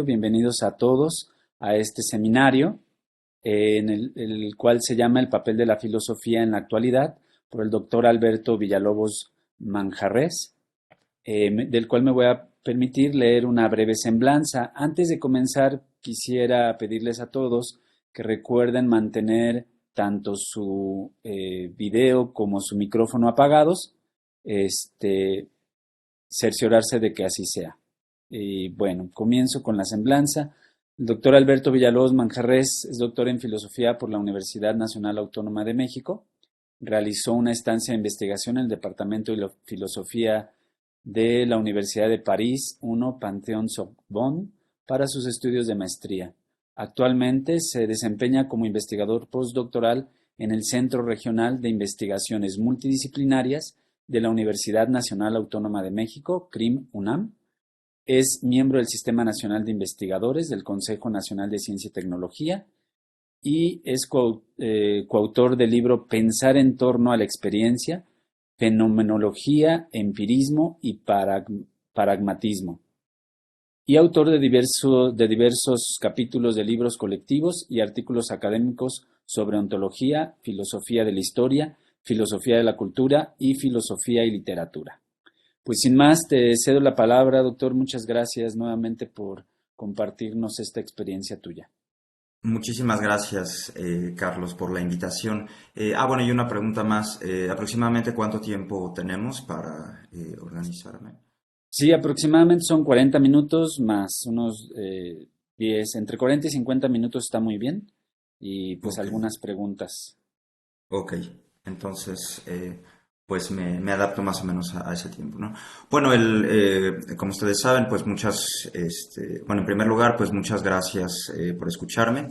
Bienvenidos a todos a este seminario en el cual se llama El papel de la filosofía en la actualidad por el doctor Alberto Villalobos Manjarrés, del cual me voy a permitir leer una breve semblanza. Antes de comenzar, quisiera pedirles a todos que recuerden mantener tanto su video como su micrófono apagados, cerciorarse de que así sea. Y bueno, comienzo con la semblanza. El doctor Alberto Villalobos Manjarrés es doctor en filosofía por la Universidad Nacional Autónoma de México. Realizó una estancia de investigación en el Departamento de Filosofía de la Universidad de París I Panthéon-Sorbonne para sus estudios de maestría. Actualmente se desempeña como investigador postdoctoral en el Centro Regional de Investigaciones Multidisciplinarias de la Universidad Nacional Autónoma de México, CRIM-UNAM. Es miembro del Sistema Nacional de Investigadores del Consejo Nacional de Ciencia y Tecnología y es coautor del libro Pensar en torno a la experiencia, fenomenología, empirismo y pragmatismo, y autor de diversos capítulos de libros colectivos y artículos académicos sobre ontología, filosofía de la historia, filosofía de la cultura y filosofía y literatura. Pues sin más, te cedo la palabra, doctor. Muchas gracias nuevamente por compartirnos esta experiencia tuya. Muchísimas gracias, Carlos, por la invitación. Bueno, y una pregunta más. ¿Aproximadamente cuánto tiempo tenemos para organizarme? Sí, aproximadamente son 40 minutos más unos 10, entre 40 y 50 minutos está muy bien. Y pues Ok, algunas preguntas. ok. Entonces, pues me adapto más o menos a ese tiempo, ¿no? Bueno, como ustedes saben, pues bueno, en primer lugar, pues muchas gracias por escucharme.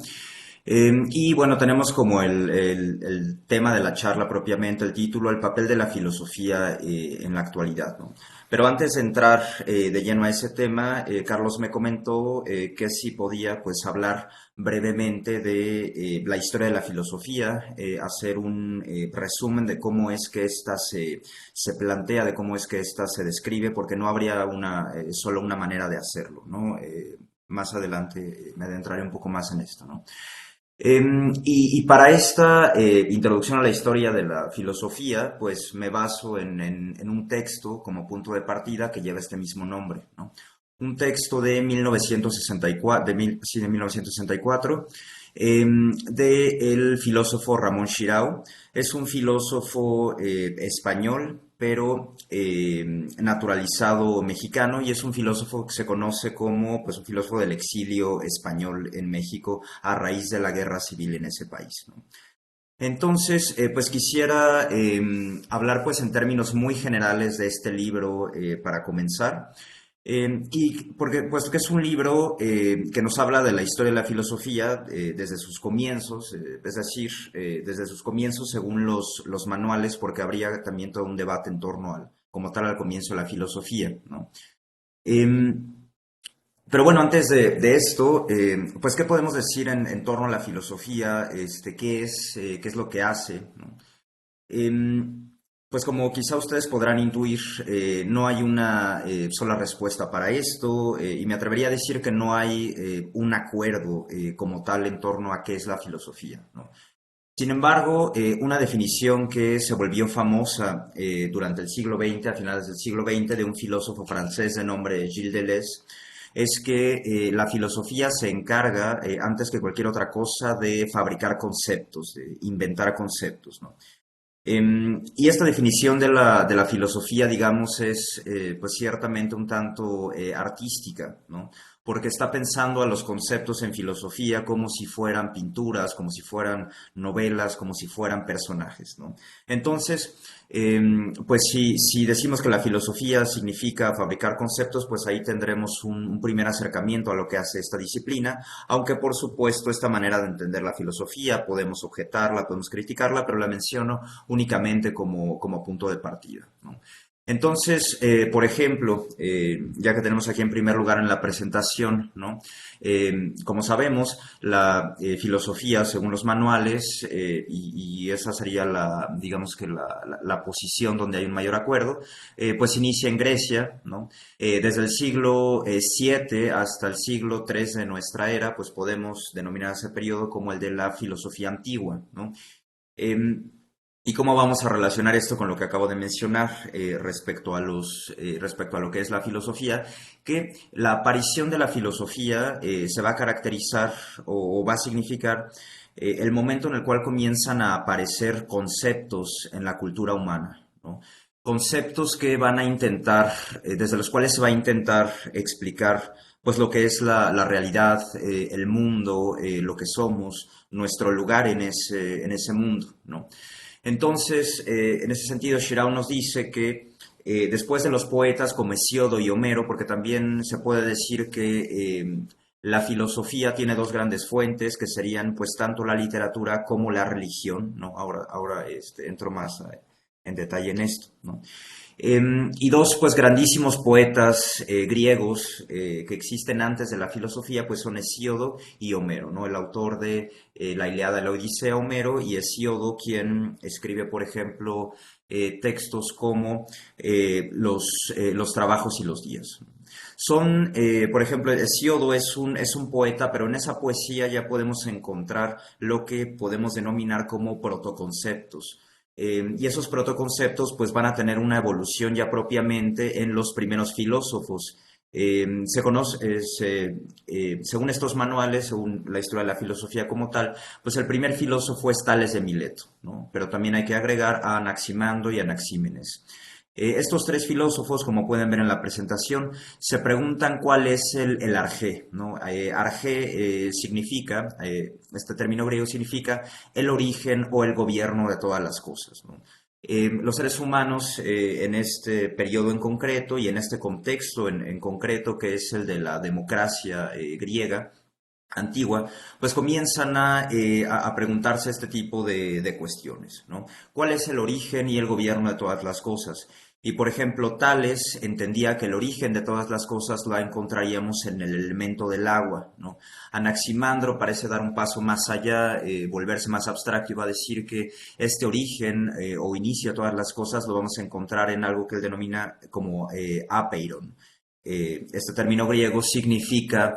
Y bueno, tenemos como el tema de la charla propiamente, el título, el papel de la filosofía en la actualidad, ¿no? Pero antes de entrar de lleno a ese tema, Carlos me comentó que si podía pues hablar brevemente de la historia de la filosofía, hacer un resumen de cómo es que ésta se plantea, de cómo es que ésta se describe, porque no habría solo una manera de hacerlo, ¿no? Más adelante me adentraré un poco más en esto, ¿no? Y para esta introducción a la historia de la filosofía, pues me baso en un texto como punto de partida que lleva este mismo nombre, ¿no? Un texto de 1964, de 1964, del filósofo Ramón Xirau. Es un filósofo español, pero naturalizado mexicano, y es un filósofo que se conoce como pues, un filósofo del exilio español en México a raíz de la guerra civil en ese país, ¿no? Entonces, pues quisiera hablar pues en términos muy generales de este libro para comenzar. Y porque, puesto que es un libro que nos habla de la historia de la filosofía desde sus comienzos, es decir, desde sus comienzos según los manuales, porque habría también todo un debate en torno como tal al comienzo de la filosofía, ¿no? Em, pero bueno, antes de esto, pues, ¿qué podemos decir en torno a la filosofía? ¿Qué es lo que hace, ¿no? Em, pues como quizá ustedes podrán intuir, no hay una sola respuesta para esto, y me atrevería a decir que no hay un acuerdo como tal en torno a qué es la filosofía, ¿no? Sin embargo, una definición que se volvió famosa durante el siglo XX, a finales del siglo XX, de un filósofo francés de nombre Gilles Deleuze, es que la filosofía se encarga, antes que cualquier otra cosa, de fabricar conceptos, de inventar conceptos, ¿no? Y esta definición de la filosofía, digamos, es pues ciertamente un tanto artística, ¿no? Porque está pensando a los conceptos en filosofía como si fueran pinturas, como si fueran novelas, como si fueran personajes, ¿no? Entonces, pues si decimos que la filosofía significa fabricar conceptos, pues ahí tendremos un primer acercamiento a lo que hace esta disciplina, aunque por supuesto esta manera de entender la filosofía podemos objetarla, podemos criticarla, pero la menciono únicamente como punto de partida, ¿no? Entonces, por ejemplo, ya que tenemos aquí en primer lugar en la presentación, ¿no? Como sabemos, la filosofía, según los manuales, y esa sería digamos que la posición donde hay un mayor acuerdo, pues inicia en Grecia, ¿no? Desde el siglo VII hasta el siglo III de nuestra era, pues podemos denominar ese periodo como el de la filosofía antigua, ¿no? Em, ¿Y cómo vamos a relacionar esto con lo que acabo de mencionar respecto a lo que es la filosofía? Que la aparición de la filosofía se va a caracterizar o va a significar el momento en el cual comienzan a aparecer conceptos en la cultura humana, ¿no? Conceptos que van a intentar, desde los cuales se va a intentar explicar pues lo que es la realidad, el mundo, lo que somos, nuestro lugar en ese mundo, ¿no? Entonces, en ese sentido, Shirao nos dice que después de los poetas como Hesíodo y Homero, porque también se puede decir que la filosofía tiene dos grandes fuentes, que serían pues tanto la literatura como la religión, ¿no? Ahora entro más en detalle en esto, ¿no? Y dos, pues, grandísimos poetas griegos que existen antes de la filosofía, pues son Hesíodo y Homero, ¿no? El autor de la Ilíada y la Odisea, Homero, y Hesíodo, quien escribe, por ejemplo, textos como los trabajos y los días. Son, por ejemplo, Hesíodo es un poeta, pero en esa poesía ya podemos encontrar lo que podemos denominar como protoconceptos. Y esos protoconceptos pues van a tener una evolución ya propiamente en los primeros filósofos. Se conoce, según estos manuales, según la historia de la filosofía como tal, pues el primer filósofo es Tales de Mileto, ¿no? Pero también hay que agregar a Anaximandro y Anaxímenes. Estos tres filósofos, como pueden ver en la presentación, se preguntan cuál es el arjé, ¿no? Arjé significa, este término griego significa el origen o el gobierno de todas las cosas, ¿no? Los seres humanos en este periodo en concreto y en este contexto en concreto, que es el de la democracia griega, antigua, pues comienzan a preguntarse este tipo de cuestiones, ¿no? ¿Cuál es el origen y el gobierno de todas las cosas? Y por ejemplo, Tales entendía que el origen de todas las cosas la encontraríamos en el elemento del agua, ¿no? Anaximandro parece dar un paso más allá, volverse más abstracto y va a decir que este origen o inicio de todas las cosas lo vamos a encontrar en algo que él denomina como apeiron. Este término griego significa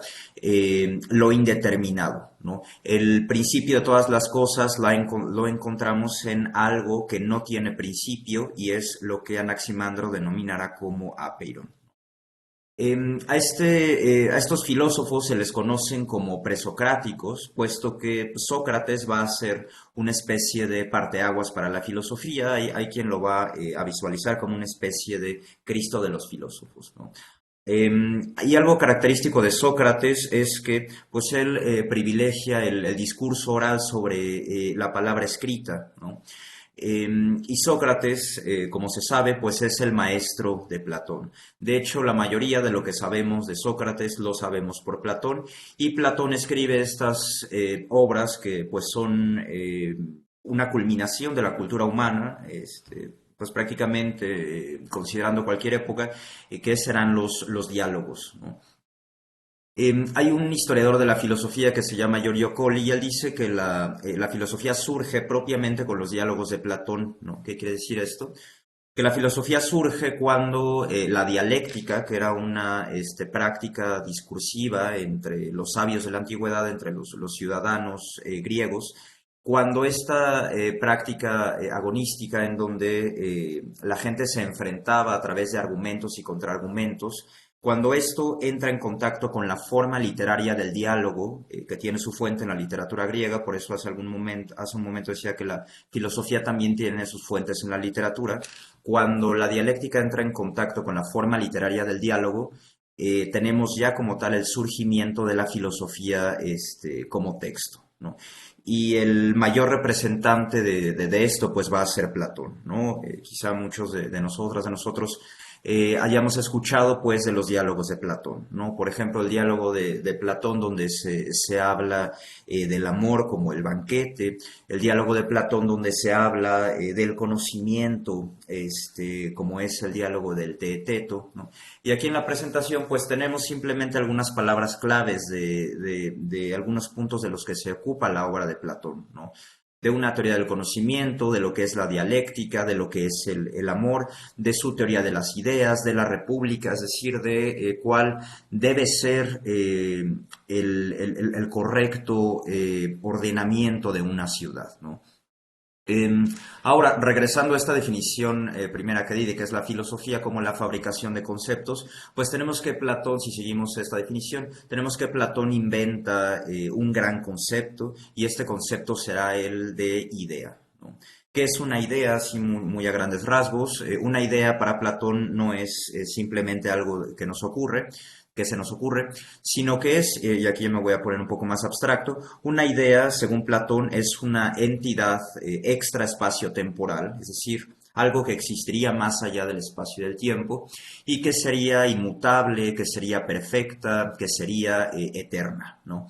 lo indeterminado, ¿no? El principio de todas las cosas lo encontramos en algo que no tiene principio y es lo que Anaximandro denominará como apeiron. A estos filósofos se les conocen como presocráticos, puesto que Sócrates va a ser una especie de parteaguas para la filosofía. Hay quien lo va a visualizar como una especie de Cristo de los filósofos, ¿no? Y algo característico de Sócrates es que pues él privilegia el discurso oral sobre la palabra escrita, ¿no? Y Sócrates, como se sabe, pues es el maestro de Platón. De hecho, la mayoría de lo que sabemos de Sócrates lo sabemos por Platón, y Platón escribe estas obras que pues son una culminación de la cultura humana, pues prácticamente considerando cualquier época, que serán los diálogos, ¿no? Hay un historiador de la filosofía que se llama Giorgio Colli y él dice que la filosofía surge propiamente con los diálogos de Platón, ¿no? ¿Qué quiere decir esto? Que la filosofía surge cuando la dialéctica, que era una práctica discursiva entre los sabios de la antigüedad, entre los ciudadanos griegos, cuando esta práctica agonística en donde la gente se enfrentaba a través de argumentos y contraargumentos, cuando esto entra en contacto con la forma literaria del diálogo, que tiene su fuente en la literatura griega, por eso hace un momento decía que la filosofía también tiene sus fuentes en la literatura, cuando la dialéctica entra en contacto con la forma literaria del diálogo, tenemos ya como tal el surgimiento de la filosofía como texto, ¿no? Y el mayor representante de esto pues va a ser Platón, ¿no? Quizá muchos de nosotros hayamos escuchado pues de los diálogos de Platón, ¿no? Por ejemplo, el diálogo de Platón donde se habla del amor como el banquete, el diálogo de Platón donde se habla del conocimiento, como es el diálogo del Teeteto, ¿no? Y aquí en la presentación pues tenemos simplemente algunas palabras claves de algunos puntos de los que se ocupa la obra de Platón, ¿no? De una teoría del conocimiento, de lo que es la dialéctica, de lo que es el amor, de su teoría de las ideas, de la república, es decir, de cuál debe ser el correcto ordenamiento de una ciudad, ¿no? Eh, Ahora, regresando a esta definición primera que di, de que es la filosofía como la fabricación de conceptos, pues tenemos que Platón, si seguimos esta definición, tenemos que Platón inventa un gran concepto y este concepto será el de idea, ¿no? ¿Qué es una idea? Así muy a grandes rasgos. Una idea para Platón no es simplemente algo que se nos ocurre, sino que es, y aquí me voy a poner un poco más abstracto, una idea, según Platón, es una entidad extra espacio-temporal, es decir, algo que existiría más allá del espacio y del tiempo y que sería inmutable, que sería perfecta, que sería eterna, ¿no?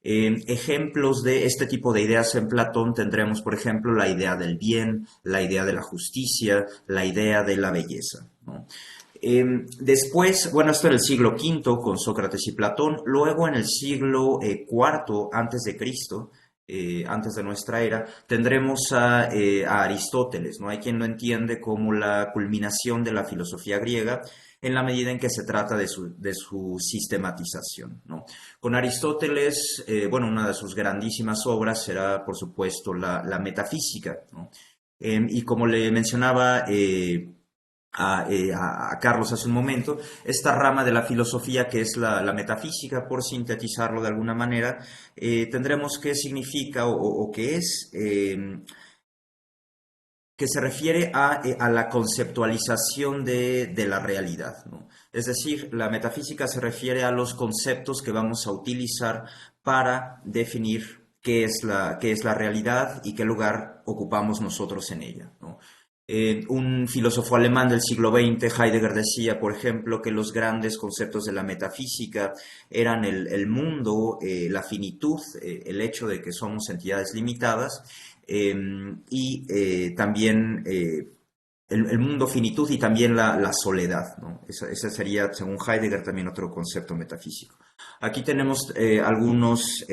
Ejemplos de este tipo de ideas en Platón tendremos, por ejemplo, la idea del bien, la idea de la justicia, la idea de la belleza, ¿no? Después, bueno, esto en el siglo V con Sócrates y Platón, luego en el siglo IV antes de Cristo, antes de nuestra era, tendremos a Aristóteles, ¿no? Hay quien lo entiende como la culminación de la filosofía griega en la medida en que se trata de su sistematización, ¿no? Con Aristóteles, bueno, una de sus grandísimas obras será, por supuesto, la metafísica, ¿no? Y como le mencionaba a Carlos hace un momento, esta rama de la filosofía que es la metafísica, por sintetizarlo de alguna manera, tendremos qué significa o qué es, que se refiere a la conceptualización de la realidad, ¿no? Es decir, la metafísica se refiere a los conceptos que vamos a utilizar para definir qué es la realidad y qué lugar ocupamos nosotros en ella, ¿no? Un filósofo alemán del siglo XX, Heidegger, decía, por ejemplo, que los grandes conceptos de la metafísica eran el mundo, la finitud, el hecho de que somos entidades limitadas, y también el mundo finitud y también la soledad, ¿no? Ese sería, según Heidegger, también otro concepto metafísico. Aquí tenemos algunos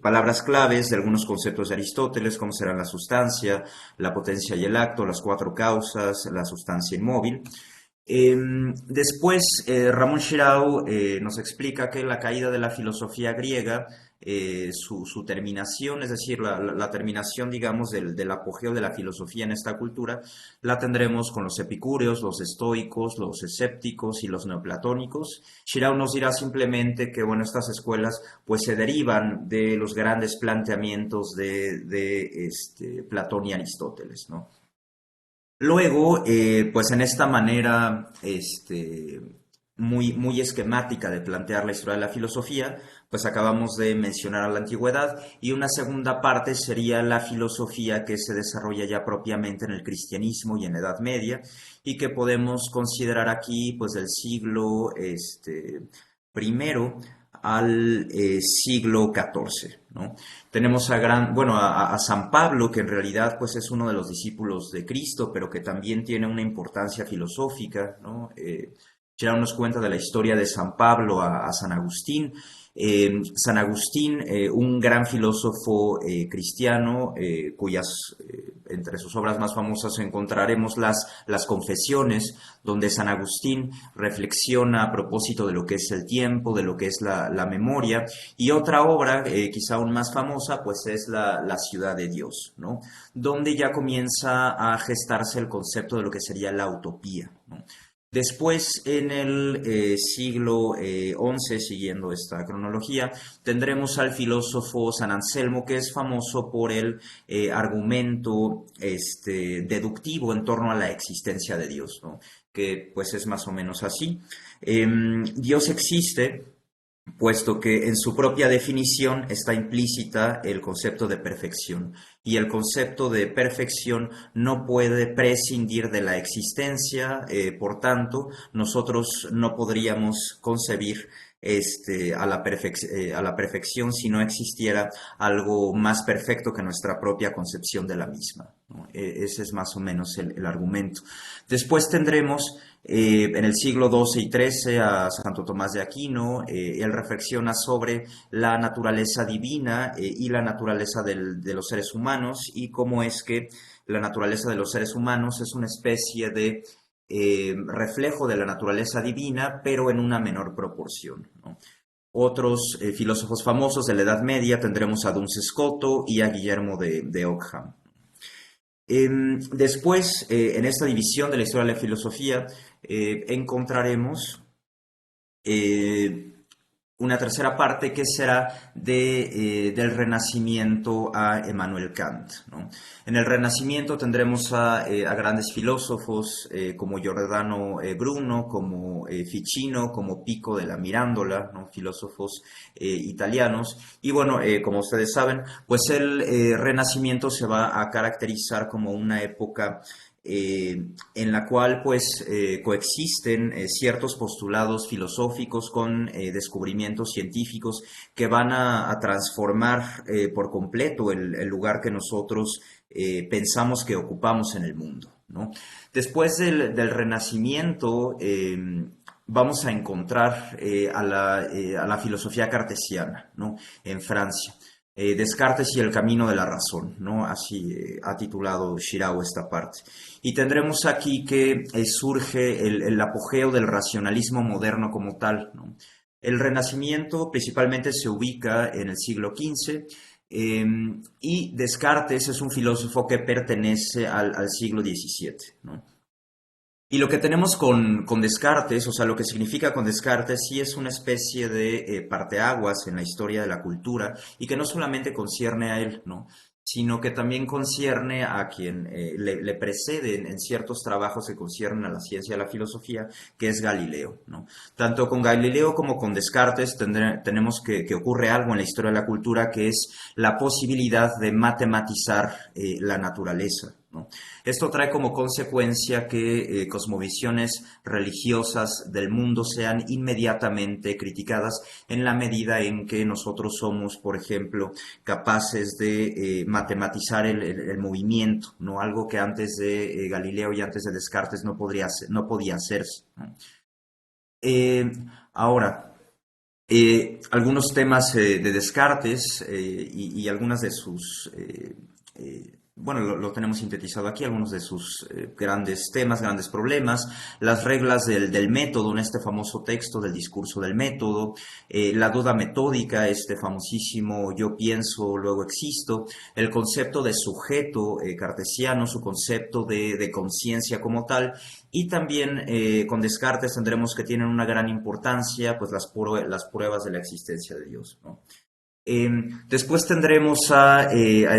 palabras claves de algunos conceptos de Aristóteles, como serán la sustancia, la potencia y el acto, las cuatro causas, la sustancia inmóvil. Después, Ramón Shirao nos explica que la caída de la filosofía griega, su terminación, es decir, la terminación, digamos, del apogeo de la filosofía en esta cultura, la tendremos con los epicúreos, los estoicos, los escépticos y los neoplatónicos. Shirao nos dirá simplemente que, bueno, estas escuelas pues se derivan de los grandes planteamientos de Platón y Aristóteles, ¿no? Luego, pues en esta manera muy esquemática de plantear la historia de la filosofía, pues acabamos de mencionar a la antigüedad y una segunda parte sería la filosofía que se desarrolla ya propiamente en el cristianismo y en la Edad Media y que podemos considerar aquí pues del siglo primero al siglo XIV, ¿no? Tenemos a San Pablo, que en realidad pues es uno de los discípulos de Cristo, pero que también tiene una importancia filosófica, ¿no? Gerard nos cuenta de la historia de San Pablo a San Agustín. San Agustín, un gran filósofo cristiano, entre sus obras más famosas encontraremos las Confesiones, donde San Agustín reflexiona a propósito de lo que es el tiempo, de lo que es la memoria, y otra obra, quizá aún más famosa, pues es la Ciudad de Dios, ¿no? Donde ya comienza a gestarse el concepto de lo que sería la utopía, ¿no? Después, en el siglo XI, siguiendo esta cronología, tendremos al filósofo San Anselmo, que es famoso por el argumento deductivo en torno a la existencia de Dios, ¿no? Que pues es más o menos así. Dios existe puesto que en su propia definición está implícita el concepto de perfección, y el concepto de perfección no puede prescindir de la existencia, por tanto, nosotros no podríamos concebir a la perfección si no existiera algo más perfecto que nuestra propia concepción de la misma, ¿no? Ese es más o menos el argumento. Después tendremos en el siglo XII y XIII a Santo Tomás de Aquino. Él reflexiona sobre la naturaleza divina y la naturaleza de los seres humanos, y cómo es que la naturaleza de los seres humanos es una especie de reflejo de la naturaleza divina, pero en una menor proporción, ¿no? Otros filósofos famosos de la Edad Media tendremos a Duns Scoto y a Guillermo de Ockham. Después, en esta división de la historia de la filosofía, encontraremos eh, una tercera parte que será del Renacimiento a Emmanuel Kant, ¿no? En el Renacimiento tendremos a grandes filósofos como Giordano Bruno, como Ficino, como Pico de la Mirandola, ¿no? Filósofos italianos. Y bueno, como ustedes saben, pues el Renacimiento se va a caracterizar como una época en la cual pues coexisten ciertos postulados filosóficos con descubrimientos científicos que van a transformar por completo el lugar que nosotros pensamos que ocupamos en el mundo, ¿no? Después del Renacimiento vamos a encontrar a la filosofía cartesiana, ¿no? En Francia. Descartes y el camino de la razón, ¿no? Así ha titulado Shirao esta parte. Y tendremos aquí que surge el apogeo del racionalismo moderno como tal, ¿no? El Renacimiento principalmente se ubica en el siglo XV, y Descartes es un filósofo que pertenece al siglo XVII, ¿no? Y lo que tenemos con Descartes, o sea, lo que significa con Descartes, sí es una especie de parteaguas en la historia de la cultura, y que no solamente concierne a él, ¿no? Sino que también concierne a quien le precede en ciertos trabajos que conciernen a la ciencia y a la filosofía, que es Galileo, ¿no? Tanto con Galileo como con Descartes tenemos que ocurre algo en la historia de la cultura, que es la posibilidad de matematizar la naturaleza, ¿no? Esto trae como consecuencia que cosmovisiones religiosas del mundo sean inmediatamente criticadas en la medida en que nosotros somos, por ejemplo, capaces de matematizar el movimiento, ¿no? Algo que antes de Galileo y antes de Descartes no podía hacerse, ¿no? Eh, Ahora, algunos temas de Descartes y algunas de sus bueno, lo tenemos sintetizado aquí, algunos de sus grandes temas, grandes problemas, las reglas del método en este famoso texto del discurso del método, la duda metódica, este famosísimo yo pienso, luego existo, el concepto de sujeto cartesiano, su concepto de conciencia como tal, y también con Descartes tendremos que tienen una gran importancia pues las pruebas de la existencia de Dios, ¿no? Después tendremos a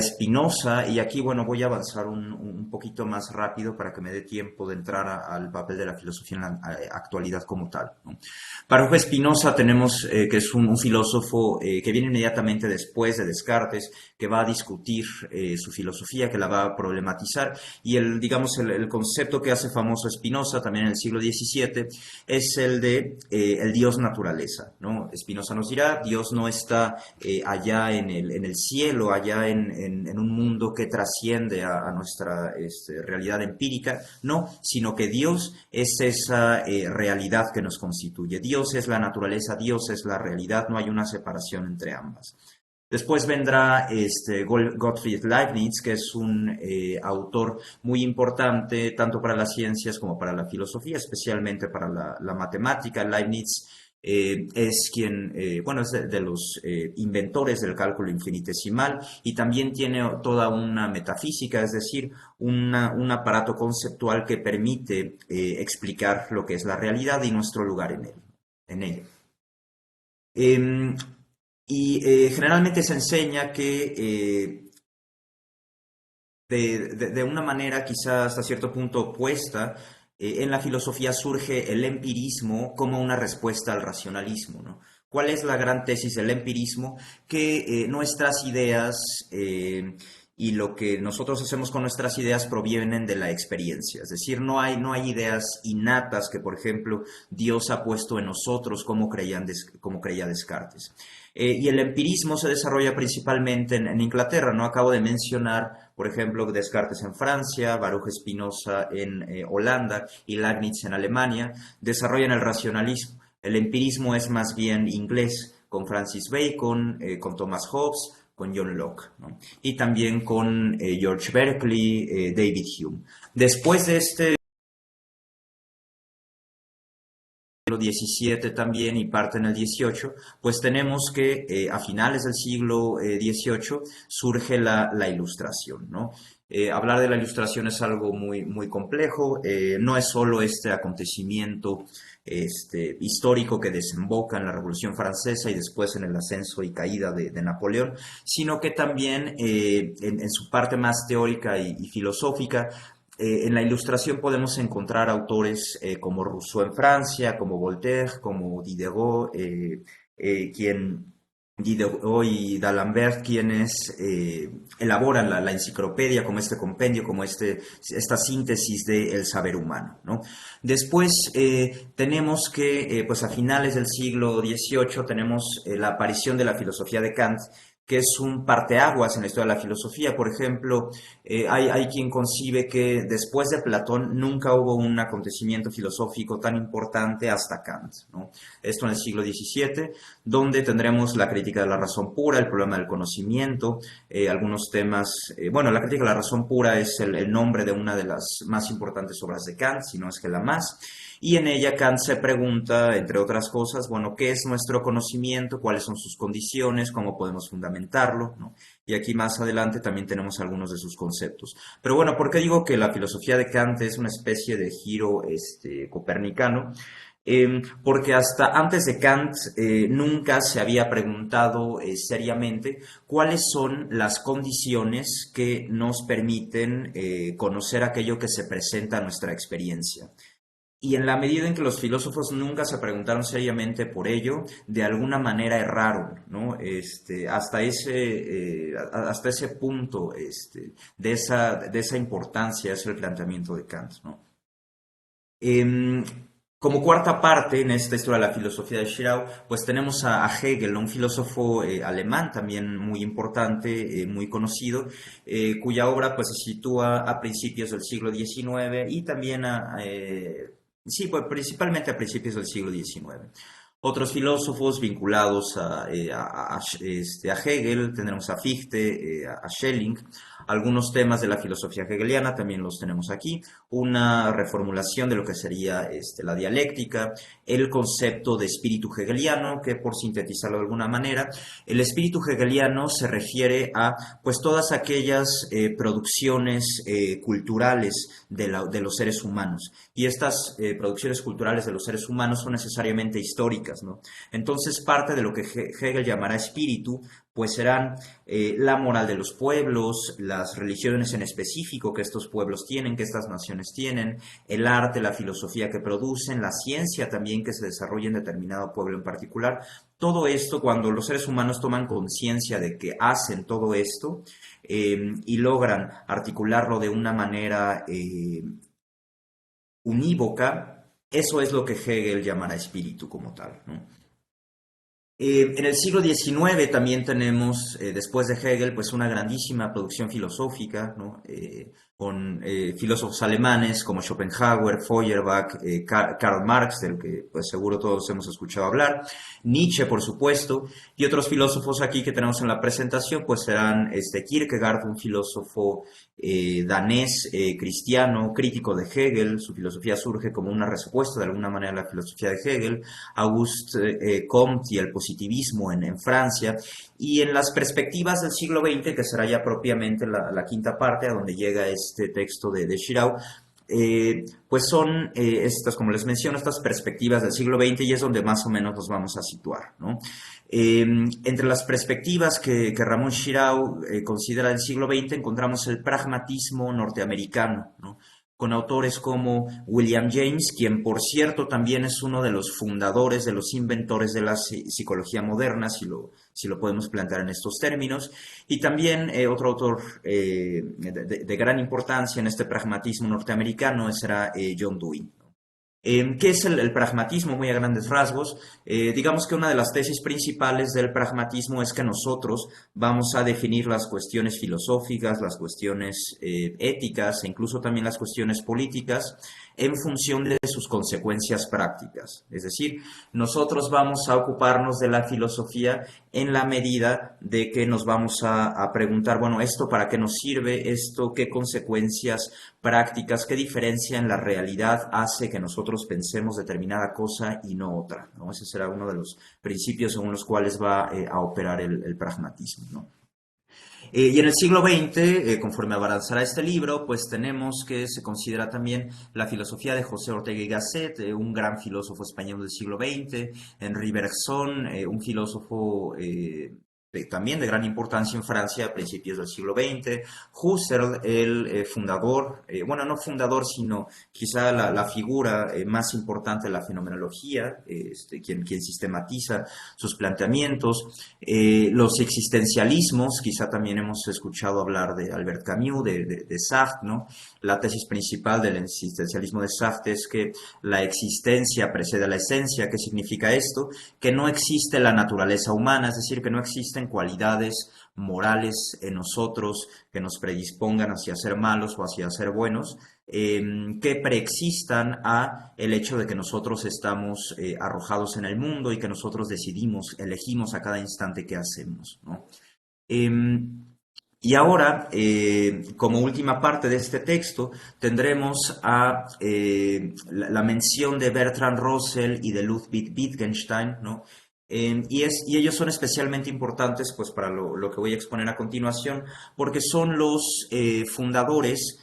Spinoza, y aquí, bueno, voy a avanzar un poquito más rápido para que me dé tiempo de entrar al papel de la filosofía en la actualidad como tal, ¿no? Baruch Spinoza tenemos que es un filósofo que viene inmediatamente después de Descartes, que va a discutir su filosofía, que la va a problematizar, y digamos, el concepto que hace famoso Spinoza también en el siglo XVII es el de el Dios naturaleza, ¿no? Spinoza nos dirá, Dios no está allá en el cielo, allá en un mundo que trasciende a nuestra realidad empírica, no, sino que Dios es esa realidad que nos constituye. Dios es la naturaleza, Dios es la realidad, no hay una separación entre ambas. Después vendrá Gottfried Leibniz, que es un autor muy importante tanto para las ciencias como para la filosofía, especialmente para la matemática. Leibniz es quien, bueno, es de los inventores del cálculo infinitesimal, y también tiene toda una metafísica, es decir, un aparato conceptual que permite explicar lo que es la realidad y nuestro lugar en ella. Y generalmente se enseña que de una manera quizás hasta cierto punto opuesta, en la filosofía surge el empirismo como una respuesta al racionalismo, ¿no? ¿Cuál es la gran tesis del empirismo? Que nuestras ideas y lo que nosotros hacemos con nuestras ideas provienen de la experiencia. Es decir, no hay ideas innatas que, por ejemplo, Dios ha puesto en nosotros, como creía Descartes. Y el empirismo se desarrolla principalmente en Inglaterra, ¿no? Acabo de mencionar, por ejemplo, Descartes en Francia, Baruch Spinoza en Holanda y Leibniz en Alemania, desarrollan el racionalismo. El empirismo es más bien inglés, con Francis Bacon, con Thomas Hobbes, con John Locke, ¿no? Y también con George Berkeley, David Hume. Después de este siglo XVII también y parte en el XVIII, pues tenemos que a finales del siglo XVIII surge la Ilustración, ¿no? Hablar de la Ilustración es algo muy complejo, no es solo este acontecimiento histórico que desemboca en la Revolución Francesa y después en el ascenso y caída de Napoleón, sino que también en su parte más teórica y filosófica, en la Ilustración podemos encontrar autores como Rousseau en Francia, como Voltaire, como Diderot, Diderot y D'Alembert, quienes elaboran la enciclopedia como este compendio, como esta síntesis del saber humano, ¿no? Después tenemos que, pues a finales del siglo XVIII, tenemos la aparición de la filosofía de Kant, que es un parteaguas en la historia de la filosofía. Por ejemplo, hay quien concibe que después de Platón nunca hubo un acontecimiento filosófico tan importante hasta Kant, ¿no? Esto en el siglo XVII, donde tendremos la crítica de la razón pura, el problema del conocimiento, algunos temas. Bueno, la crítica de la razón pura es el nombre de una de las más importantes obras de Kant, si no es que la más. Y en ella Kant se pregunta, entre otras cosas, bueno, ¿qué es nuestro conocimiento? ¿Cuáles son sus condiciones? ¿Cómo podemos fundamentarlo? ¿No? Y aquí más adelante también tenemos algunos de sus conceptos. Pero bueno, ¿por qué digo que la filosofía de Kant es una especie de giro copernicano? Porque hasta antes de Kant nunca se había preguntado seriamente cuáles son las condiciones que nos permiten conocer aquello que se presenta a nuestra experiencia. Y en la medida en que los filósofos nunca se preguntaron seriamente por ello, de alguna manera erraron, ¿no? Hasta ese punto de esa importancia es el planteamiento de Kant, ¿no? Em, Como cuarta parte en esta historia de la filosofía de Schirau, pues tenemos a Hegel, un filósofo alemán también muy importante, muy conocido, cuya obra pues se sitúa a principios del siglo XIX y también sí, pues principalmente a principios del siglo XIX. Otros filósofos vinculados a Hegel, tendremos a Fichte, a Schelling. Algunos temas de la filosofía hegeliana también los tenemos aquí. Una reformulación de lo que sería la dialéctica, el concepto de espíritu hegeliano, que por sintetizarlo de alguna manera, el espíritu hegeliano se refiere a pues todas aquellas producciones culturales de los seres humanos. Y estas producciones culturales de los seres humanos son necesariamente históricas, ¿no? Entonces parte de lo que Hegel llamará espíritu pues serán la moral de los pueblos, las religiones en específico que estos pueblos tienen, que estas naciones tienen, el arte, la filosofía que producen, la ciencia también que se desarrolla en determinado pueblo en particular. Todo esto, cuando los seres humanos toman conciencia de que hacen todo esto y logran articularlo de una manera unívoca, eso es lo que Hegel llamará espíritu como tal, ¿no? En el siglo XIX también tenemos, después de Hegel, pues una grandísima producción filosófica, ¿no? Con filósofos alemanes como Schopenhauer, Feuerbach, Karl Marx, del que pues seguro todos hemos escuchado hablar, Nietzsche, por supuesto, y otros filósofos aquí que tenemos en la presentación, pues serán Kierkegaard, un filósofo danés, cristiano, crítico de Hegel. Su filosofía surge como una respuesta de alguna manera a la filosofía de Hegel. Auguste Comte y el positivismo en Francia, y en las perspectivas del siglo XX, que será ya propiamente la quinta parte, a donde llega este texto de Schirau, pues son estas, como les menciono, estas perspectivas del siglo XX, y es donde más o menos nos vamos a situar, ¿no? Entre las perspectivas que Ramón Schirau considera del siglo XX encontramos el pragmatismo norteamericano, ¿no? con autores como William James, quien por cierto también es uno de los fundadores, de los inventores de la psicología moderna, si lo podemos plantear en estos términos, y también otro autor de gran importancia en este pragmatismo norteamericano será John Dewey. ¿Qué es el pragmatismo? Muy a grandes rasgos. Digamos que una de las tesis principales del pragmatismo es que nosotros vamos a definir las cuestiones filosóficas, las cuestiones éticas e incluso también las cuestiones políticas en función de sus consecuencias prácticas. Es decir, nosotros vamos a ocuparnos de la filosofía en la medida de que nos vamos a preguntar, bueno, ¿esto para qué nos sirve? ¿Esto qué consecuencias prácticas, qué diferencia en la realidad hace que nosotros pensemos determinada cosa y no otra, ¿no? Ese será uno de los principios según los cuales va a operar el pragmatismo, ¿no? Y en el siglo XX, conforme avanzará este libro, pues tenemos que se considera también la filosofía de José Ortega y Gasset, un gran filósofo español del siglo XX, Henri Bergson, un filósofo también de gran importancia en Francia a principios del siglo XX, Husserl, el fundador, bueno, no fundador, sino quizá la figura más importante de la fenomenología, quien sistematiza sus planteamientos, los existencialismos, quizá también hemos escuchado hablar de Albert Camus, de Sartre, ¿no? La tesis principal del existencialismo de Sartre es que la existencia precede a la esencia. ¿Qué significa esto? Que no existe la naturaleza humana, es decir, que no existen cualidades morales en nosotros que nos predispongan hacia ser malos o hacia ser buenos, que preexistan a el hecho de que nosotros estamos arrojados en el mundo y que nosotros decidimos, elegimos a cada instante qué hacemos, ¿no? Y ahora, como última parte de este texto, tendremos la mención de Bertrand Russell y de Ludwig Wittgenstein, ¿no? Y ellos son especialmente importantes pues, para lo que voy a exponer a continuación, porque son los fundadores,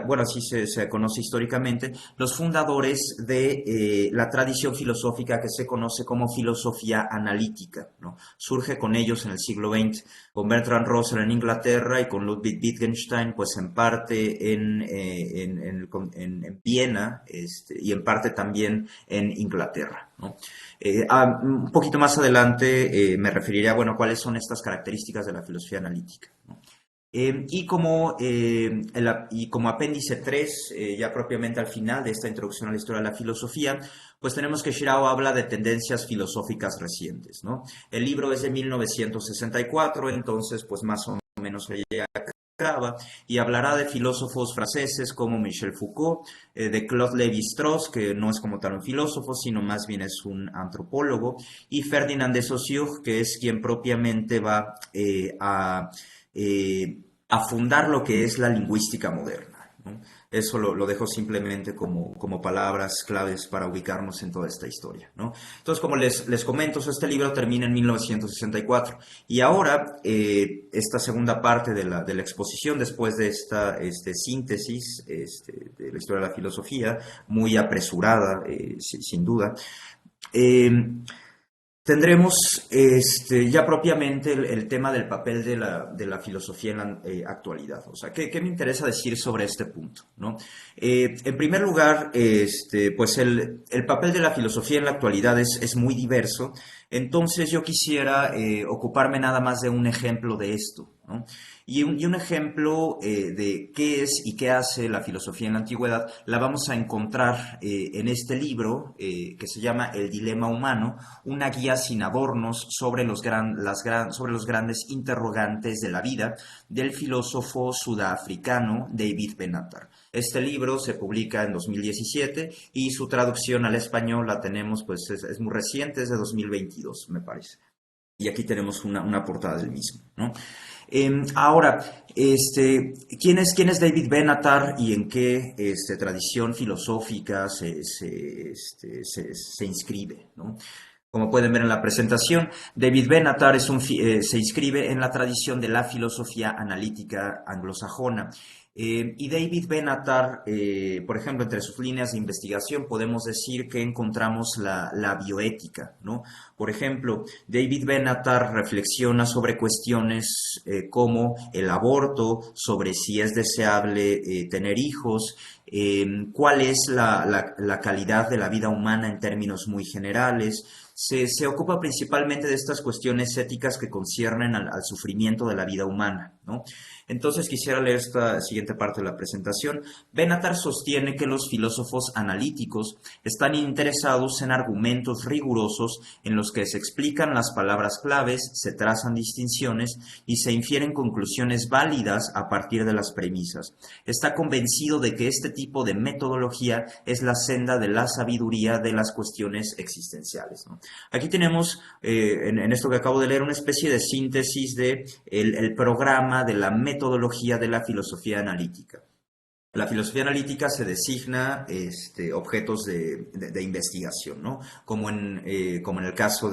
bueno, así se conoce históricamente, los fundadores de la tradición filosófica que se conoce como filosofía analítica, ¿no? Surge con ellos en el siglo XX, con Bertrand Russell en Inglaterra y con Ludwig Wittgenstein, pues en parte en Viena y en parte también en Inglaterra, ¿no? Un poquito más adelante me referiré a, bueno, cuáles son estas características de la filosofía analítica, ¿no? Y como apéndice 3, ya propiamente al final de esta introducción a la historia de la filosofía, pues tenemos que Shirao habla de tendencias filosóficas recientes, ¿no? El libro es de 1964, entonces pues más o menos ya acaba, y hablará de filósofos franceses como Michel Foucault, de Claude Lévi-Strauss, que no es como tal un filósofo, sino más bien es un antropólogo, y Ferdinand de Saussure, que es quien propiamente va a fundar lo que es la lingüística moderna, ¿no? Eso lo dejo simplemente como palabras claves para ubicarnos en toda esta historia, ¿no? Entonces, como les comento, este libro termina en 1964 y ahora esta segunda parte de la exposición, después de esta síntesis de la historia de la filosofía, muy apresurada, sin duda, tendremos ya propiamente el tema del papel de la filosofía en la actualidad. O sea, ¿qué me interesa decir sobre este punto, ¿no? En primer lugar, pues el papel de la filosofía en la actualidad es muy diverso. Entonces yo quisiera ocuparme nada más de un ejemplo de esto, ¿no? Y un ejemplo de qué es y qué hace la filosofía en la antigüedad la vamos a encontrar en este libro que se llama El dilema humano, una guía sin adornos sobre los grandes interrogantes de la vida del filósofo sudafricano David Benatar. Este libro se publica en 2017 y su traducción al español la tenemos, pues es muy reciente, es de 2022, me parece. Y aquí tenemos una portada del mismo, ¿no? Ahora, ¿quién es David Benatar y en qué tradición filosófica se inscribe, ¿no? Como pueden ver en la presentación, David Benatar se inscribe en la tradición de la filosofía analítica anglosajona. Y David Benatar, por ejemplo, entre sus líneas de investigación podemos decir que encontramos la bioética, ¿no? Por ejemplo, David Benatar reflexiona sobre cuestiones como el aborto, sobre si es deseable tener hijos, cuál es la calidad de la vida humana en términos muy generales. Se ocupa principalmente de estas cuestiones éticas que conciernen al sufrimiento de la vida humana, ¿no? Entonces quisiera leer esta siguiente parte de la presentación. Benatar sostiene que los filósofos analíticos están interesados en argumentos rigurosos en los que se explican las palabras claves, se trazan distinciones y se infieren conclusiones válidas a partir de las premisas. Está convencido de que este tipo de metodología es la senda de la sabiduría de las cuestiones existenciales, ¿no? Aquí tenemos, en esto que acabo de leer, una especie de síntesis de el programa de la metodología de la filosofía analítica. La filosofía analítica se designa objetos de investigación, ¿no? Como en el caso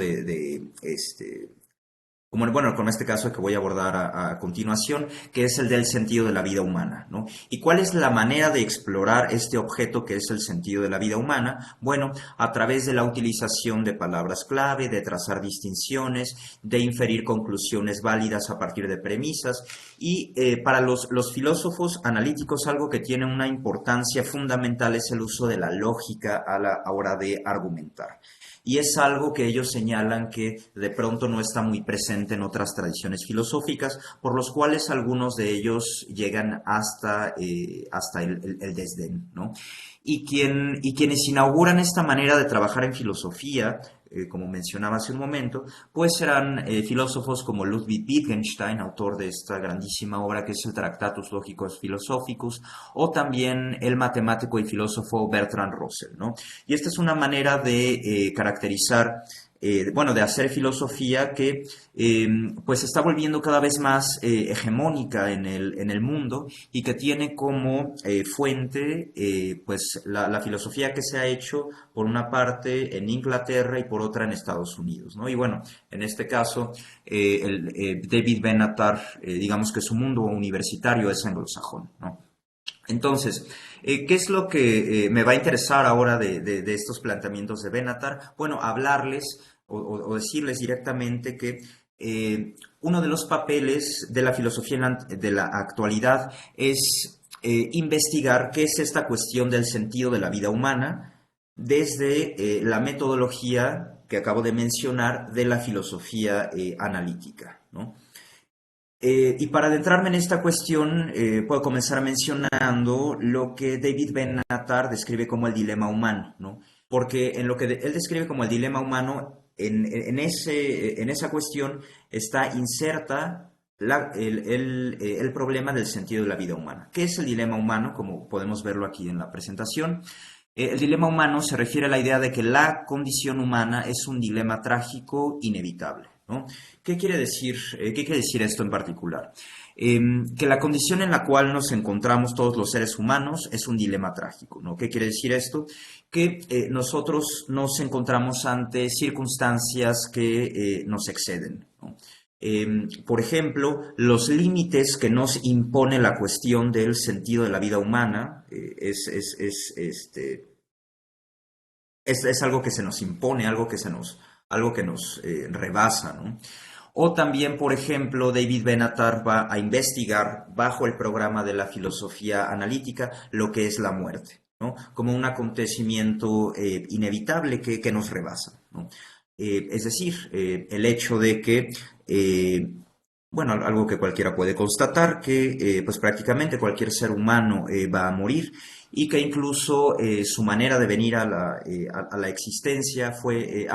bueno, con este caso que voy a abordar a continuación, que es el del sentido de la vida humana, ¿no? ¿Y cuál es la manera de explorar este objeto que es el sentido de la vida humana? Bueno, a través de la utilización de palabras clave, de trazar distinciones, de inferir conclusiones válidas a partir de premisas. Y para los filósofos analíticos algo que tiene una importancia fundamental es el uso de la lógica a la hora de argumentar. Y es algo que ellos señalan que de pronto no está muy presente en otras tradiciones filosóficas, por los cuales algunos de ellos llegan hasta el desdén, ¿no? Y quienes inauguran esta manera de trabajar en filosofía, como mencionaba hace un momento, pues serán filósofos como Ludwig Wittgenstein, autor de esta grandísima obra que es el Tractatus Logicus Philosophicus, o también el matemático y filósofo Bertrand Russell, ¿no? Y esta es una manera de caracterizar, de hacer filosofía que pues se está volviendo cada vez más hegemónica en el mundo y que tiene como fuente pues la filosofía que se ha hecho por una parte en Inglaterra y por otra en Estados Unidos, ¿no? Y bueno, en este caso David Benatar, digamos que su mundo universitario es anglosajón, ¿no? Entonces, ¿qué es lo que me va a interesar ahora de estos planteamientos de Benatar? Bueno, hablarles o decirles directamente que uno de los papeles de la filosofía de la actualidad es investigar qué es esta cuestión del sentido de la vida humana desde la metodología que acabo de mencionar de la filosofía analítica, ¿no? Y para adentrarme en esta cuestión, puedo comenzar mencionando lo que David Benatar describe como el dilema humano, ¿no? Porque en lo que él describe como el dilema humano, en esa cuestión está inserta el problema del sentido de la vida humana. ¿Qué es el dilema humano? Como podemos verlo aquí en la presentación. El dilema humano se refiere a la idea de que la condición humana es un dilema trágico inevitable, ¿no? ¿Qué quiere decir esto en particular? Que la condición en la cual nos encontramos todos los seres humanos es un dilema trágico, ¿no? ¿Qué quiere decir esto? Que nosotros nos encontramos ante circunstancias que nos exceden, ¿no? Por ejemplo, los límites que nos impone la cuestión del sentido de la vida humana es algo que se nos impone, algo que nos rebasa, ¿no? O también, por ejemplo, David Benatar va a investigar bajo el programa de la filosofía analítica lo que es la muerte, ¿no? Como un acontecimiento inevitable que nos rebasa, ¿no? Es decir, el hecho de que, algo que cualquiera puede constatar, que pues prácticamente cualquier ser humano va a morir y que incluso su manera de venir a la existencia fue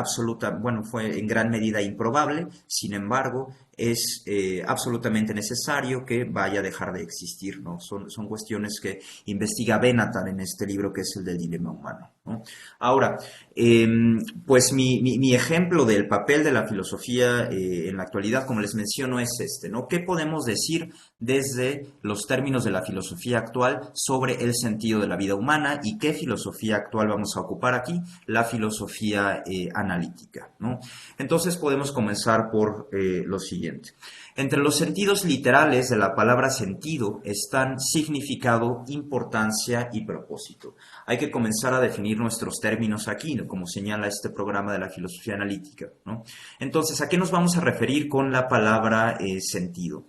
fue en gran medida improbable. Sin embargo, es absolutamente necesario que vaya a dejar de existir, ¿no? Son cuestiones que investiga Benatar en este libro que es el del dilema humano, ¿no? Ahora, pues mi ejemplo del papel de la filosofía en la actualidad, como les menciono, es este, ¿no? ¿Qué podemos decir desde los términos de la filosofía actual sobre el sentido de la vida humana y qué filosofía actual vamos a ocupar aquí, la filosofía analítica, ¿no? Entonces podemos comenzar por lo siguiente. Entre los sentidos literales de la palabra sentido están significado, importancia y propósito. Hay que comenzar a definir nuestros términos aquí, ¿no? Como señala este programa de la filosofía analítica, ¿no? Entonces, ¿a qué nos vamos a referir con la palabra sentido?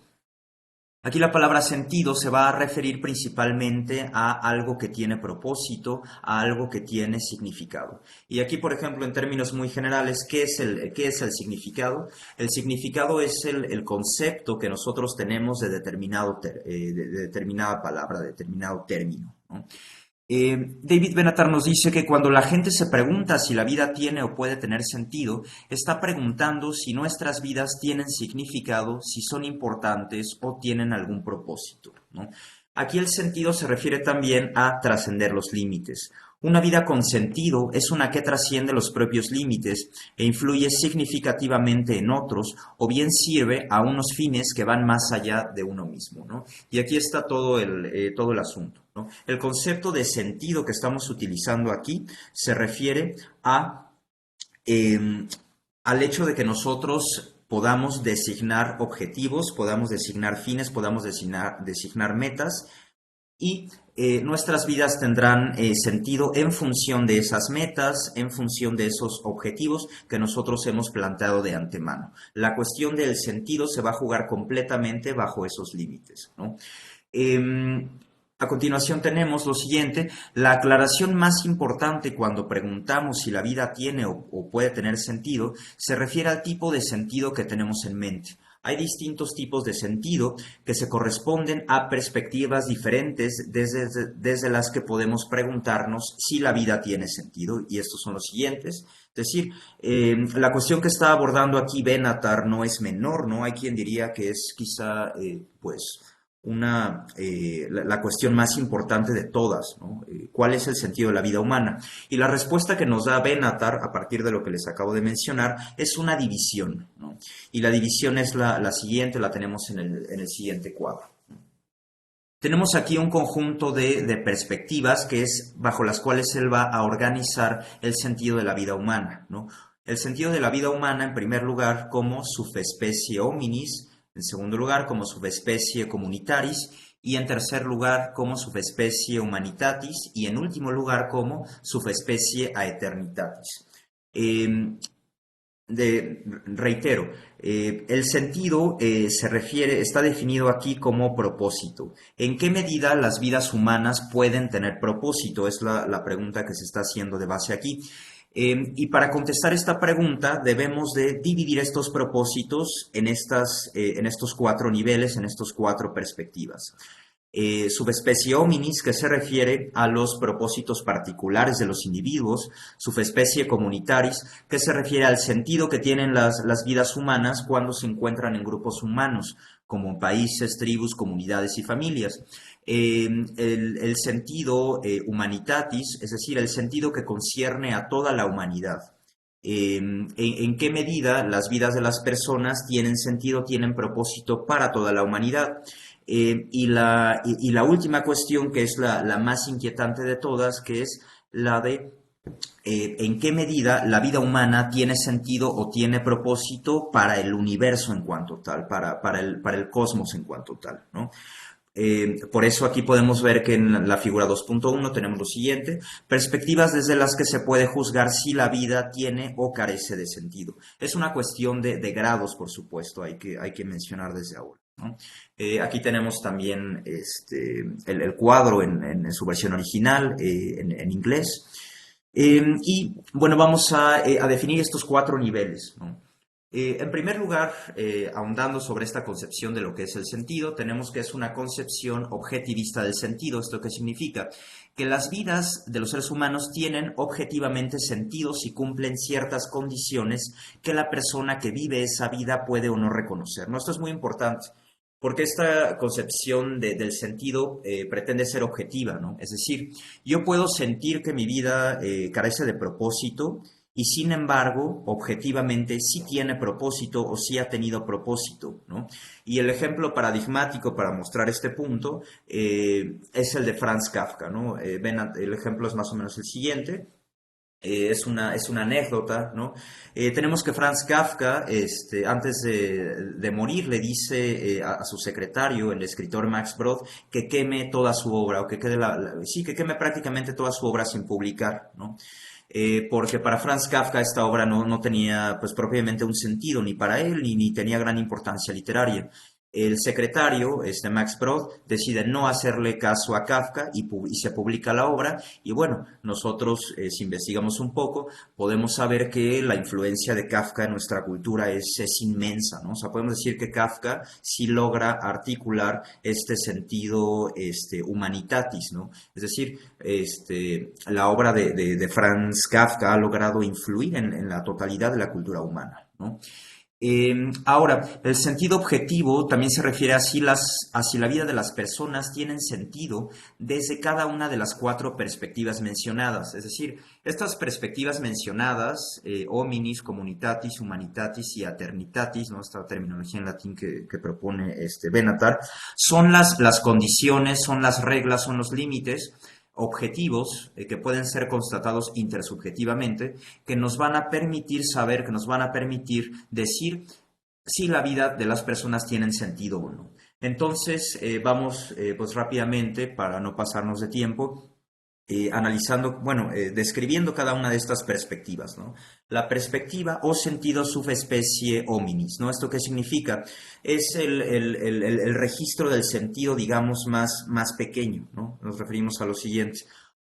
Aquí la palabra sentido se va a referir principalmente a algo que tiene propósito, a algo que tiene significado. Y aquí, por ejemplo, en términos muy generales, ¿qué es el significado? El significado es el concepto que nosotros tenemos de determinada palabra, de determinado término, ¿no? David Benatar nos dice que cuando la gente se pregunta si la vida tiene o puede tener sentido, está preguntando si nuestras vidas tienen significado, si son importantes o tienen algún propósito, ¿no? Aquí el sentido se refiere también a trascender los límites. Una vida con sentido es una que trasciende los propios límites e influye significativamente en otros, o bien sirve a unos fines que van más allá de uno mismo, ¿no? Y aquí está todo el asunto, ¿no? El concepto de sentido que estamos utilizando aquí se refiere al hecho de que nosotros podamos designar objetivos, podamos designar fines, podamos designar metas y nuestras vidas tendrán sentido en función de esas metas, en función de esos objetivos que nosotros hemos planteado de antemano. La cuestión del sentido se va a jugar completamente bajo esos límites, ¿no? A continuación tenemos lo siguiente: la aclaración más importante cuando preguntamos si la vida tiene o puede tener sentido se refiere al tipo de sentido que tenemos en mente. Hay distintos tipos de sentido que se corresponden a perspectivas diferentes desde las que podemos preguntarnos si la vida tiene sentido, y estos son los siguientes. Es decir, la cuestión que está abordando aquí Benatar no es menor, ¿no? Hay quien diría que es quizá, la cuestión más importante de todas, ¿no? ¿Cuál es el sentido de la vida humana? Y la respuesta que nos da Benatar, a partir de lo que les acabo de mencionar, es una división, ¿no? Y la división es la siguiente, la tenemos en el siguiente cuadro. Tenemos aquí un conjunto de perspectivas que es bajo las cuales él va a organizar el sentido de la vida humana, ¿no? El sentido de la vida humana, en primer lugar, como subespecie hominis, en segundo lugar, como subespecie communitaris, y en tercer lugar, como subespecie humanitatis, y en último lugar, como subespecie aeternitatis. Reitero, el sentido está definido aquí como propósito. ¿En qué medida las vidas humanas pueden tener propósito? Es la pregunta que se está haciendo de base aquí. Y para contestar esta pregunta debemos de dividir estos propósitos en estos 4 niveles, en estas 4 perspectivas. Subespecie hominis, que se refiere a los propósitos particulares de los individuos; subespecie communitaris, que se refiere al sentido que tienen las vidas humanas cuando se encuentran en grupos humanos, como países, tribus, comunidades y familias; el sentido humanitatis, es decir, el sentido que concierne a toda la humanidad. ¿En qué medida las vidas de las personas tienen sentido, tienen propósito para toda la humanidad? Y la última cuestión, que es la más inquietante de todas, que es la de en qué medida la vida humana tiene sentido o tiene propósito para el universo en cuanto tal, para el cosmos en cuanto tal, ¿no? Por eso aquí podemos ver que en la figura 2.1 tenemos lo siguiente: perspectivas desde las que se puede juzgar si la vida tiene o carece de sentido. Es una cuestión de grados, por supuesto, hay que mencionar desde ahora, ¿no? Aquí tenemos también el cuadro en su versión original, en inglés. Y bueno, vamos a definir estos 4 niveles, ¿no? En primer lugar, ahondando sobre esta concepción de lo que es el sentido, tenemos que es una concepción objetivista del sentido. ¿Esto qué significa? Que las vidas de los seres humanos tienen objetivamente sentido si cumplen ciertas condiciones que la persona que vive esa vida puede o no reconocer, ¿no? Esto es muy importante, porque esta concepción del sentido pretende ser objetiva, ¿no? Es decir, yo puedo sentir que mi vida carece de propósito y sin embargo, objetivamente, sí tiene propósito o sí ha tenido propósito, ¿no? Y el ejemplo paradigmático para mostrar este punto es el de Franz Kafka, ¿no? El ejemplo es más o menos el siguiente. Es una anécdota, ¿no? Tenemos que Franz Kafka, antes de morir, le dice a su secretario, el escritor Max Brod, que queme toda su obra, o que quede sí, que queme prácticamente toda su obra sin publicar, ¿no? Porque para Franz Kafka esta obra no tenía pues propiamente un sentido, ni para él, ni tenía gran importancia literaria. El secretario, Max Brod, decide no hacerle caso a Kafka y se publica la obra. Y bueno, nosotros, si investigamos un poco, podemos saber que la influencia de Kafka en nuestra cultura es inmensa, ¿no? O sea, podemos decir que Kafka sí logra articular este sentido humanitatis, ¿no? Es decir, la obra de Franz Kafka ha logrado influir en la totalidad de la cultura humana, ¿no? Ahora, el sentido objetivo también se refiere a si la vida de las personas tienen sentido desde cada una de las cuatro perspectivas mencionadas. Es decir, estas perspectivas mencionadas, hominis, communitatis, humanitatis y aeternitatis, ¿no? Esta terminología en latín que propone Benatar, son las condiciones, son las reglas, son los límites objetivos que pueden ser constatados intersubjetivamente, que nos van a permitir saber, que nos van a permitir decir si la vida de las personas tiene sentido o no. Entonces, vamos pues rápidamente, para no pasarnos de tiempo, analizando, bueno, describiendo cada una de estas perspectivas, ¿no? La perspectiva o sentido subespecie hominis, ¿no? ¿Esto qué significa? Es el registro del sentido, digamos, más pequeño, ¿no? Nos referimos a lo siguiente.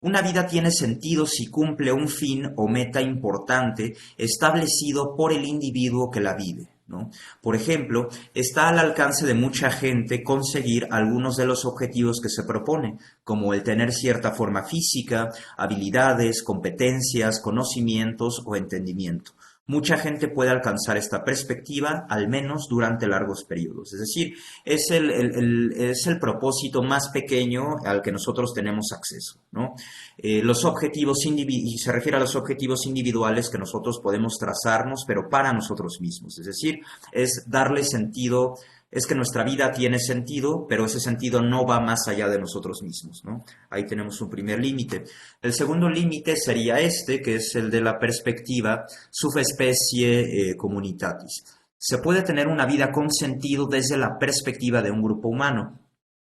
Una vida tiene sentido si cumple un fin o meta importante establecido por el individuo que la vive, ¿no? Por ejemplo, está al alcance de mucha gente conseguir algunos de los objetivos que se propone, como el tener cierta forma física, habilidades, competencias, conocimientos o entendimiento. Mucha gente puede alcanzar esta perspectiva, al menos durante largos periodos. Es decir, es el propósito más pequeño al que nosotros tenemos acceso, ¿no? Los objetivos y se refiere a los objetivos individuales que nosotros podemos trazarnos, pero para nosotros mismos. Es decir, es darle sentido. Es que nuestra vida tiene sentido, pero ese sentido no va más allá de nosotros mismos, ¿no? Ahí tenemos un primer límite. El segundo límite sería que es el de la perspectiva subespecie communitatis. Se puede tener una vida con sentido desde la perspectiva de un grupo humano.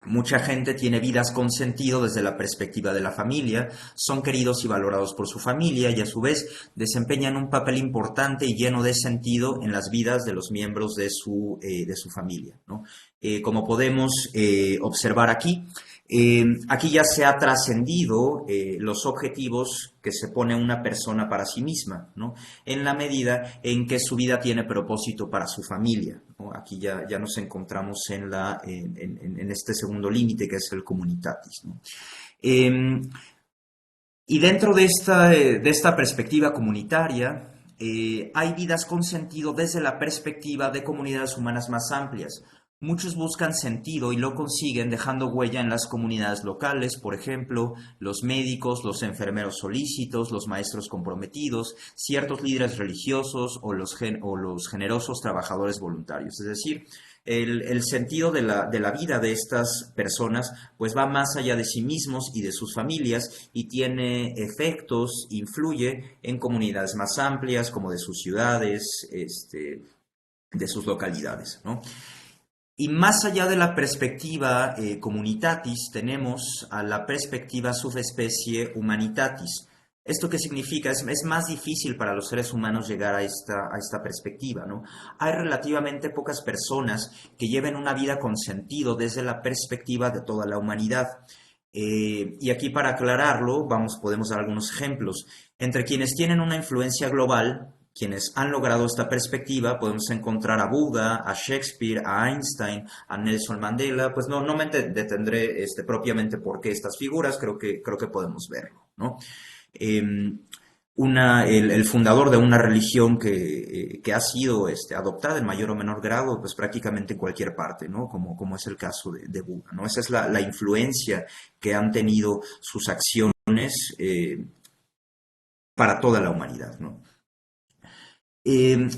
Mucha gente tiene vidas con sentido desde la perspectiva de la familia, son queridos y valorados por su familia y a su vez desempeñan un papel importante y lleno de sentido en las vidas de los miembros de su familia, ¿no? Como podemos observar aquí, aquí ya se ha trascendido los objetivos que se pone una persona para sí misma, ¿no? En la medida en que su vida tiene propósito para su familia, ¿no? Aquí ya nos encontramos en este segundo límite, que es el communitatis, ¿no? Y dentro de esta perspectiva comunitaria, hay vidas con sentido desde la perspectiva de comunidades humanas más amplias. Muchos buscan sentido y lo consiguen dejando huella en las comunidades locales, por ejemplo, los médicos, los enfermeros solícitos, los maestros comprometidos, ciertos líderes religiosos o los generosos trabajadores voluntarios. Es decir, el sentido de la vida de estas personas pues va más allá de sí mismos y de sus familias y tiene efectos, influye en comunidades más amplias como de sus ciudades, de sus localidades, ¿no? Y más allá de la perspectiva communitatis, tenemos a la perspectiva subespecie humanitatis. ¿Esto qué significa? Es más difícil para los seres humanos llegar a esta perspectiva, ¿no? Hay relativamente pocas personas que lleven una vida con sentido desde la perspectiva de toda la humanidad. Y aquí para aclararlo, podemos dar algunos ejemplos. Entre quienes tienen una influencia global, quienes han logrado esta perspectiva, podemos encontrar a Buda, a Shakespeare, a Einstein, a Nelson Mandela. Pues no me detendré propiamente por qué estas figuras, creo que podemos verlo, ¿no? El fundador de una religión que ha sido adoptada en mayor o menor grado, pues prácticamente en cualquier parte, ¿no? Como es el caso de Buda, ¿no? Esa es la influencia que han tenido sus acciones para toda la humanidad, ¿no?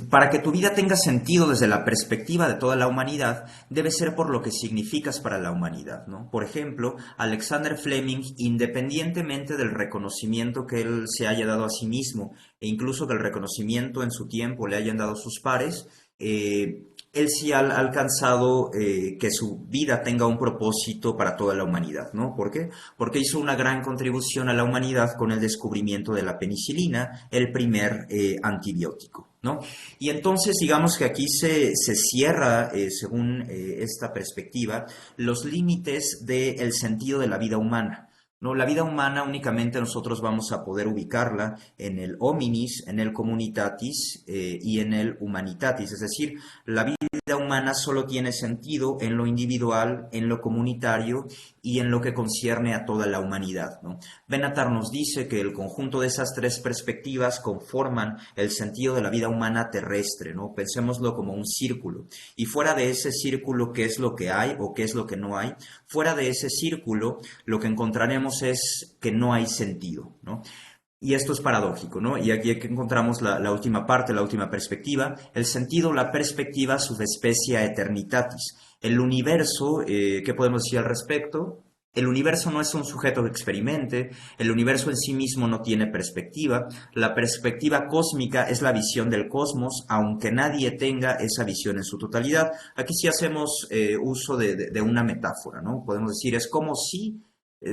para que tu vida tenga sentido desde la perspectiva de toda la humanidad, debe ser por lo que significas para la humanidad, ¿no? Por ejemplo, Alexander Fleming, independientemente del reconocimiento que él se haya dado a sí mismo, e incluso del reconocimiento en su tiempo le hayan dado sus pares, él sí ha alcanzado que su vida tenga un propósito para toda la humanidad, ¿no? ¿Por qué? Porque hizo una gran contribución a la humanidad con el descubrimiento de la penicilina, el primer antibiótico, ¿no? Y entonces, digamos que aquí se cierra, según esta perspectiva, los límites del sentido de la vida humana. No, la vida humana únicamente nosotros vamos a poder ubicarla en el hominis, en el communitatis y en el humanitatis. Es decir, la vida humana solo tiene sentido en lo individual, en lo comunitario y en lo que concierne a toda la humanidad, ¿no? Benatar nos dice que el conjunto de esas tres perspectivas conforman el sentido de la vida humana terrestre, ¿no? Pensémoslo como un círculo. Y fuera de ese círculo, ¿qué es lo que hay o qué es lo que no hay? Fuera de ese círculo, lo que encontraremos es que no hay sentido, ¿no? Y esto es paradójico, ¿no? Y aquí encontramos la última parte, la última perspectiva. El sentido, la perspectiva, subespecia eternitatis. El universo, ¿qué podemos decir al respecto? El universo no es un sujeto que experimente, el universo en sí mismo no tiene perspectiva. La perspectiva cósmica es la visión del cosmos, aunque nadie tenga esa visión en su totalidad. Aquí sí hacemos uso de una metáfora, ¿no? Podemos decir, es como si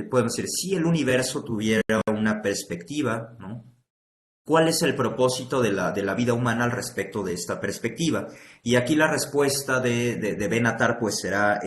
podemos decir, si el universo tuviera una perspectiva, ¿no? ¿Cuál es el propósito de la vida humana al respecto de esta perspectiva? Y aquí la respuesta de Benatar pues será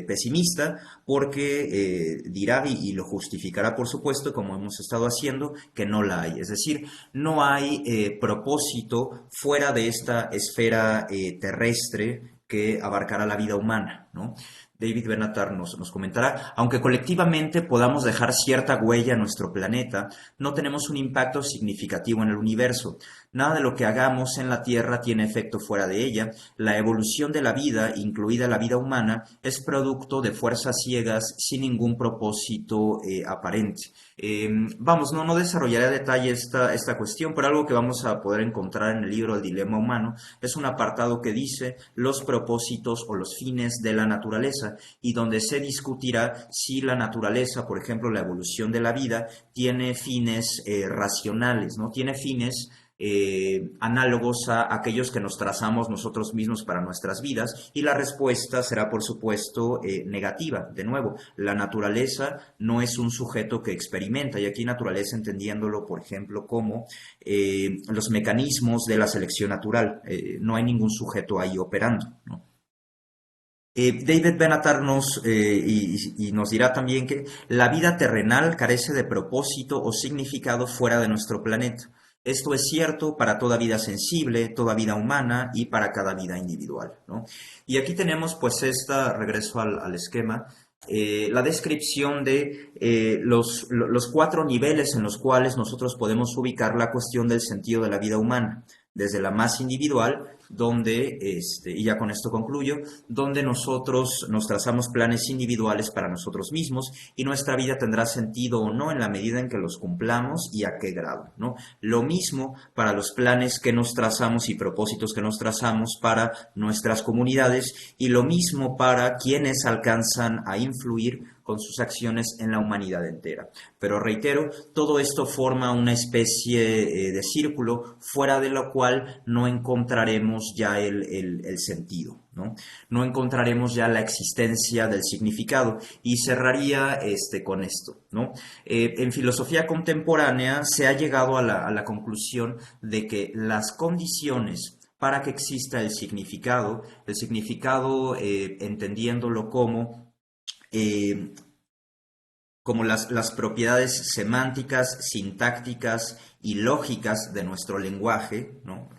pesimista, porque dirá, y lo justificará por supuesto, como hemos estado haciendo, que no la hay. Es decir, no hay propósito fuera de esta esfera terrestre que abarcará la vida humana, ¿no? David Benatar nos comentará, aunque colectivamente podamos dejar cierta huella en nuestro planeta, no tenemos un impacto significativo en el universo. Nada de lo que hagamos en la Tierra tiene efecto fuera de ella. La evolución de la vida, incluida la vida humana, es producto de fuerzas ciegas sin ningún propósito aparente. No desarrollaré a detalle esta cuestión, pero algo que vamos a poder encontrar en el libro El Dilema Humano es un apartado que dice los propósitos o los fines de la naturaleza, y donde se discutirá si la naturaleza, por ejemplo, la evolución de la vida, tiene fines racionales, ¿no? Tiene fines análogos a aquellos que nos trazamos nosotros mismos para nuestras vidas, y la respuesta será por supuesto negativa. De nuevo, la naturaleza no es un sujeto que experimenta, y aquí naturaleza entendiéndolo por ejemplo como los mecanismos de la selección natural. No hay ningún sujeto ahí operando, ¿no? David Benatar nos dirá también que la vida terrenal carece de propósito o significado fuera de nuestro planeta. Esto es cierto para toda vida sensible, toda vida humana y para cada vida individual, ¿no? Y aquí tenemos pues regreso al esquema, la descripción de los 4 niveles en los cuales nosotros podemos ubicar la cuestión del sentido de la vida humana. Desde la más individual, donde, y ya con esto concluyo, donde nosotros nos trazamos planes individuales para nosotros mismos, y nuestra vida tendrá sentido o no en la medida en que los cumplamos y a qué grado, ¿no? Lo mismo para los planes que nos trazamos y propósitos que nos trazamos para nuestras comunidades, y lo mismo para quienes alcanzan a influir con sus acciones en la humanidad entera. Pero reitero, todo esto forma una especie de círculo fuera de lo cual no encontraremos ya el sentido, ¿no? No encontraremos ya la existencia del significado. Y cerraría con esto, ¿no? En filosofía contemporánea se ha llegado a la conclusión de que las condiciones para que exista el significado entendiéndolo como las propiedades semánticas, sintácticas y lógicas de nuestro lenguaje, ¿no?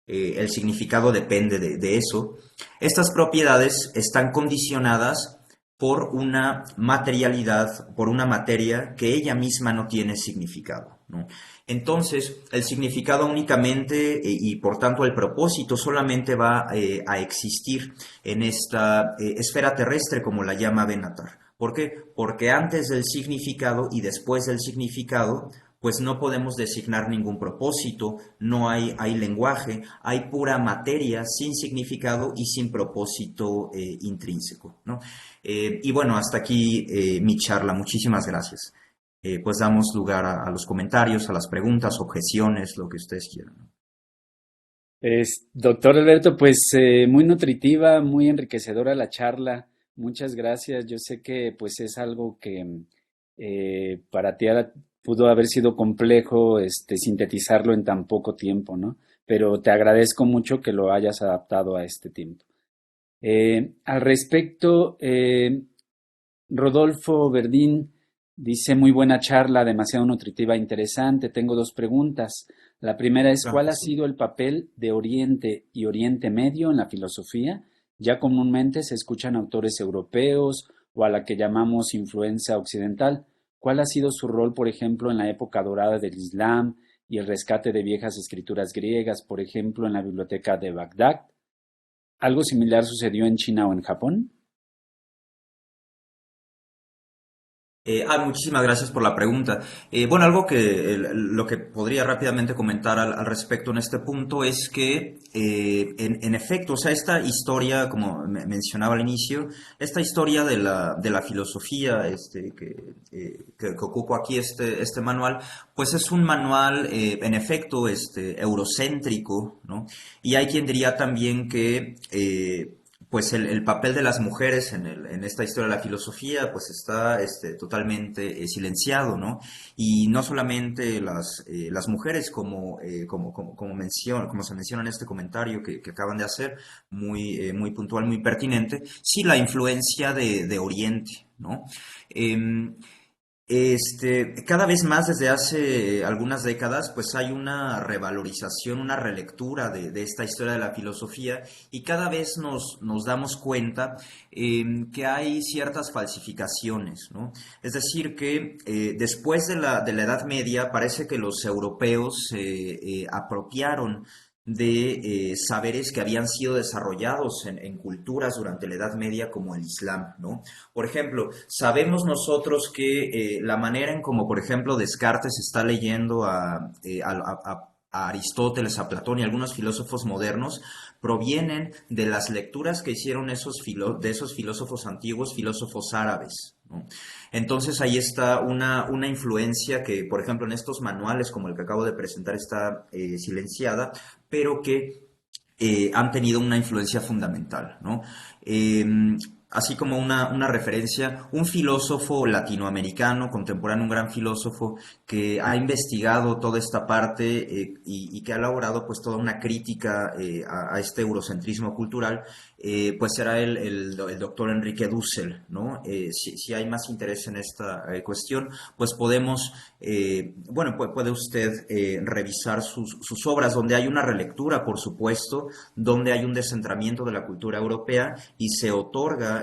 El significado depende de eso. Estas propiedades están condicionadas por una materialidad, por una materia que ella misma no tiene significado, ¿no? Entonces, el significado únicamente y por tanto el propósito solamente va a existir en esta esfera terrestre, como la llama Benatar. ¿Por qué? Porque antes del significado y después del significado, pues no podemos designar ningún propósito, no hay lenguaje, hay pura materia sin significado y sin propósito intrínseco, ¿no? Y bueno, hasta aquí mi charla. Muchísimas gracias. Pues damos lugar a los comentarios, a las preguntas, objeciones, lo que ustedes quieran, ¿no? Doctor Alberto, pues muy nutritiva, muy enriquecedora la charla. Muchas gracias. Yo sé que pues es algo que para ti pudo haber sido complejo sintetizarlo en tan poco tiempo, ¿no? Pero te agradezco mucho que lo hayas adaptado a este tiempo. Al respecto, Rodolfo Verdín dice muy buena charla, demasiado nutritiva e interesante. Tengo dos preguntas. La primera es, Claro ¿cuál que ha sí. sido el papel de Oriente y Oriente Medio en la filosofía? Ya comúnmente se escuchan autores europeos o a la que llamamos influencia occidental. ¿Cuál ha sido su rol, por ejemplo, en la época dorada del Islam y el rescate de viejas escrituras griegas, por ejemplo, en la biblioteca de Bagdad? ¿Algo similar sucedió en China o en Japón? Muchísimas gracias por la pregunta. Bueno, algo que lo que podría rápidamente comentar al respecto en este punto es que, en efecto, o sea, esta historia, como mencionaba al inicio, esta historia de la filosofía que ocupo aquí, este manual, pues es un manual, en efecto, eurocéntrico, ¿no? Y hay quien diría también que pues el papel de las mujeres en esta historia de la filosofía pues está totalmente silenciado, ¿no? Y no solamente las mujeres como se menciona en este comentario que acaban de hacer, muy puntual, muy pertinente, sí la influencia de Oriente, ¿no? Em, Cada vez más desde hace algunas décadas, pues hay una revalorización, una relectura de esta historia de la filosofía y cada vez nos damos cuenta que hay ciertas falsificaciones, ¿no? Es decir, que después de la Edad Media parece que los europeos se apropiaron de saberes que habían sido desarrollados en culturas durante la Edad Media como el Islam, ¿no? Por ejemplo, sabemos nosotros que la manera en como, por ejemplo, Descartes está leyendo a Aristóteles, a Platón y algunos filósofos modernos provienen de las lecturas que hicieron de esos filósofos antiguos, filósofos árabes, ¿no? Entonces ahí está una influencia que, por ejemplo, en estos manuales como el que acabo de presentar está silenciada, pero que han tenido una influencia fundamental, ¿no? Eh, Así como una referencia, un filósofo latinoamericano contemporáneo, un gran filósofo que ha investigado toda esta parte y que ha elaborado pues toda una crítica a este eurocentrismo cultural, pues será el doctor Enrique Dussel, ¿no? Si hay más interés en esta cuestión, pues podemos, bueno, puede usted revisar sus obras, donde hay una relectura, por supuesto, donde hay un descentramiento de la cultura europea y se otorga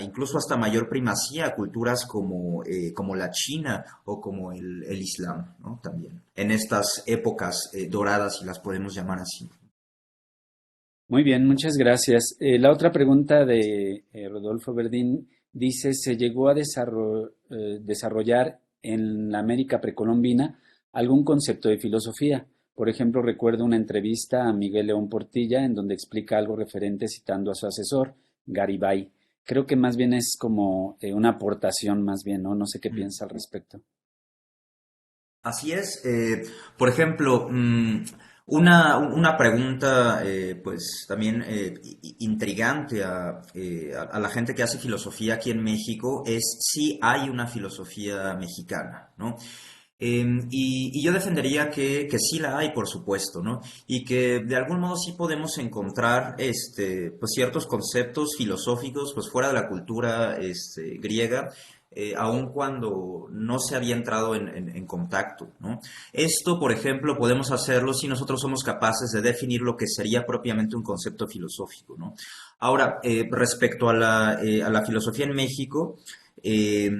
incluso hasta mayor primacía a culturas como la China o como el Islam, ¿no? También, en estas épocas doradas, si las podemos llamar así. Muy bien, muchas gracias. La otra pregunta de Rodolfo Verdín dice, ¿se llegó a desarrollar en la América precolombina algún concepto de filosofía? Por ejemplo, recuerdo una entrevista a Miguel León Portilla en donde explica algo referente citando a su asesor, Garibay. Creo que más bien es como una aportación, más bien, ¿no? No sé qué Mm. piensa al respecto. Así es. Por ejemplo, una pregunta, pues también intrigante a la gente que hace filosofía aquí en México es si hay una filosofía mexicana, ¿no? Y yo defendería que sí la hay, por supuesto, ¿no? Y que de algún modo sí podemos encontrar, pues ciertos conceptos filosóficos, pues fuera de la cultura, griega, aun cuando no se había entrado en contacto, ¿no? Esto, por ejemplo, podemos hacerlo si nosotros somos capaces de definir lo que sería propiamente un concepto filosófico, ¿no? Ahora, respecto a la filosofía en México, eh,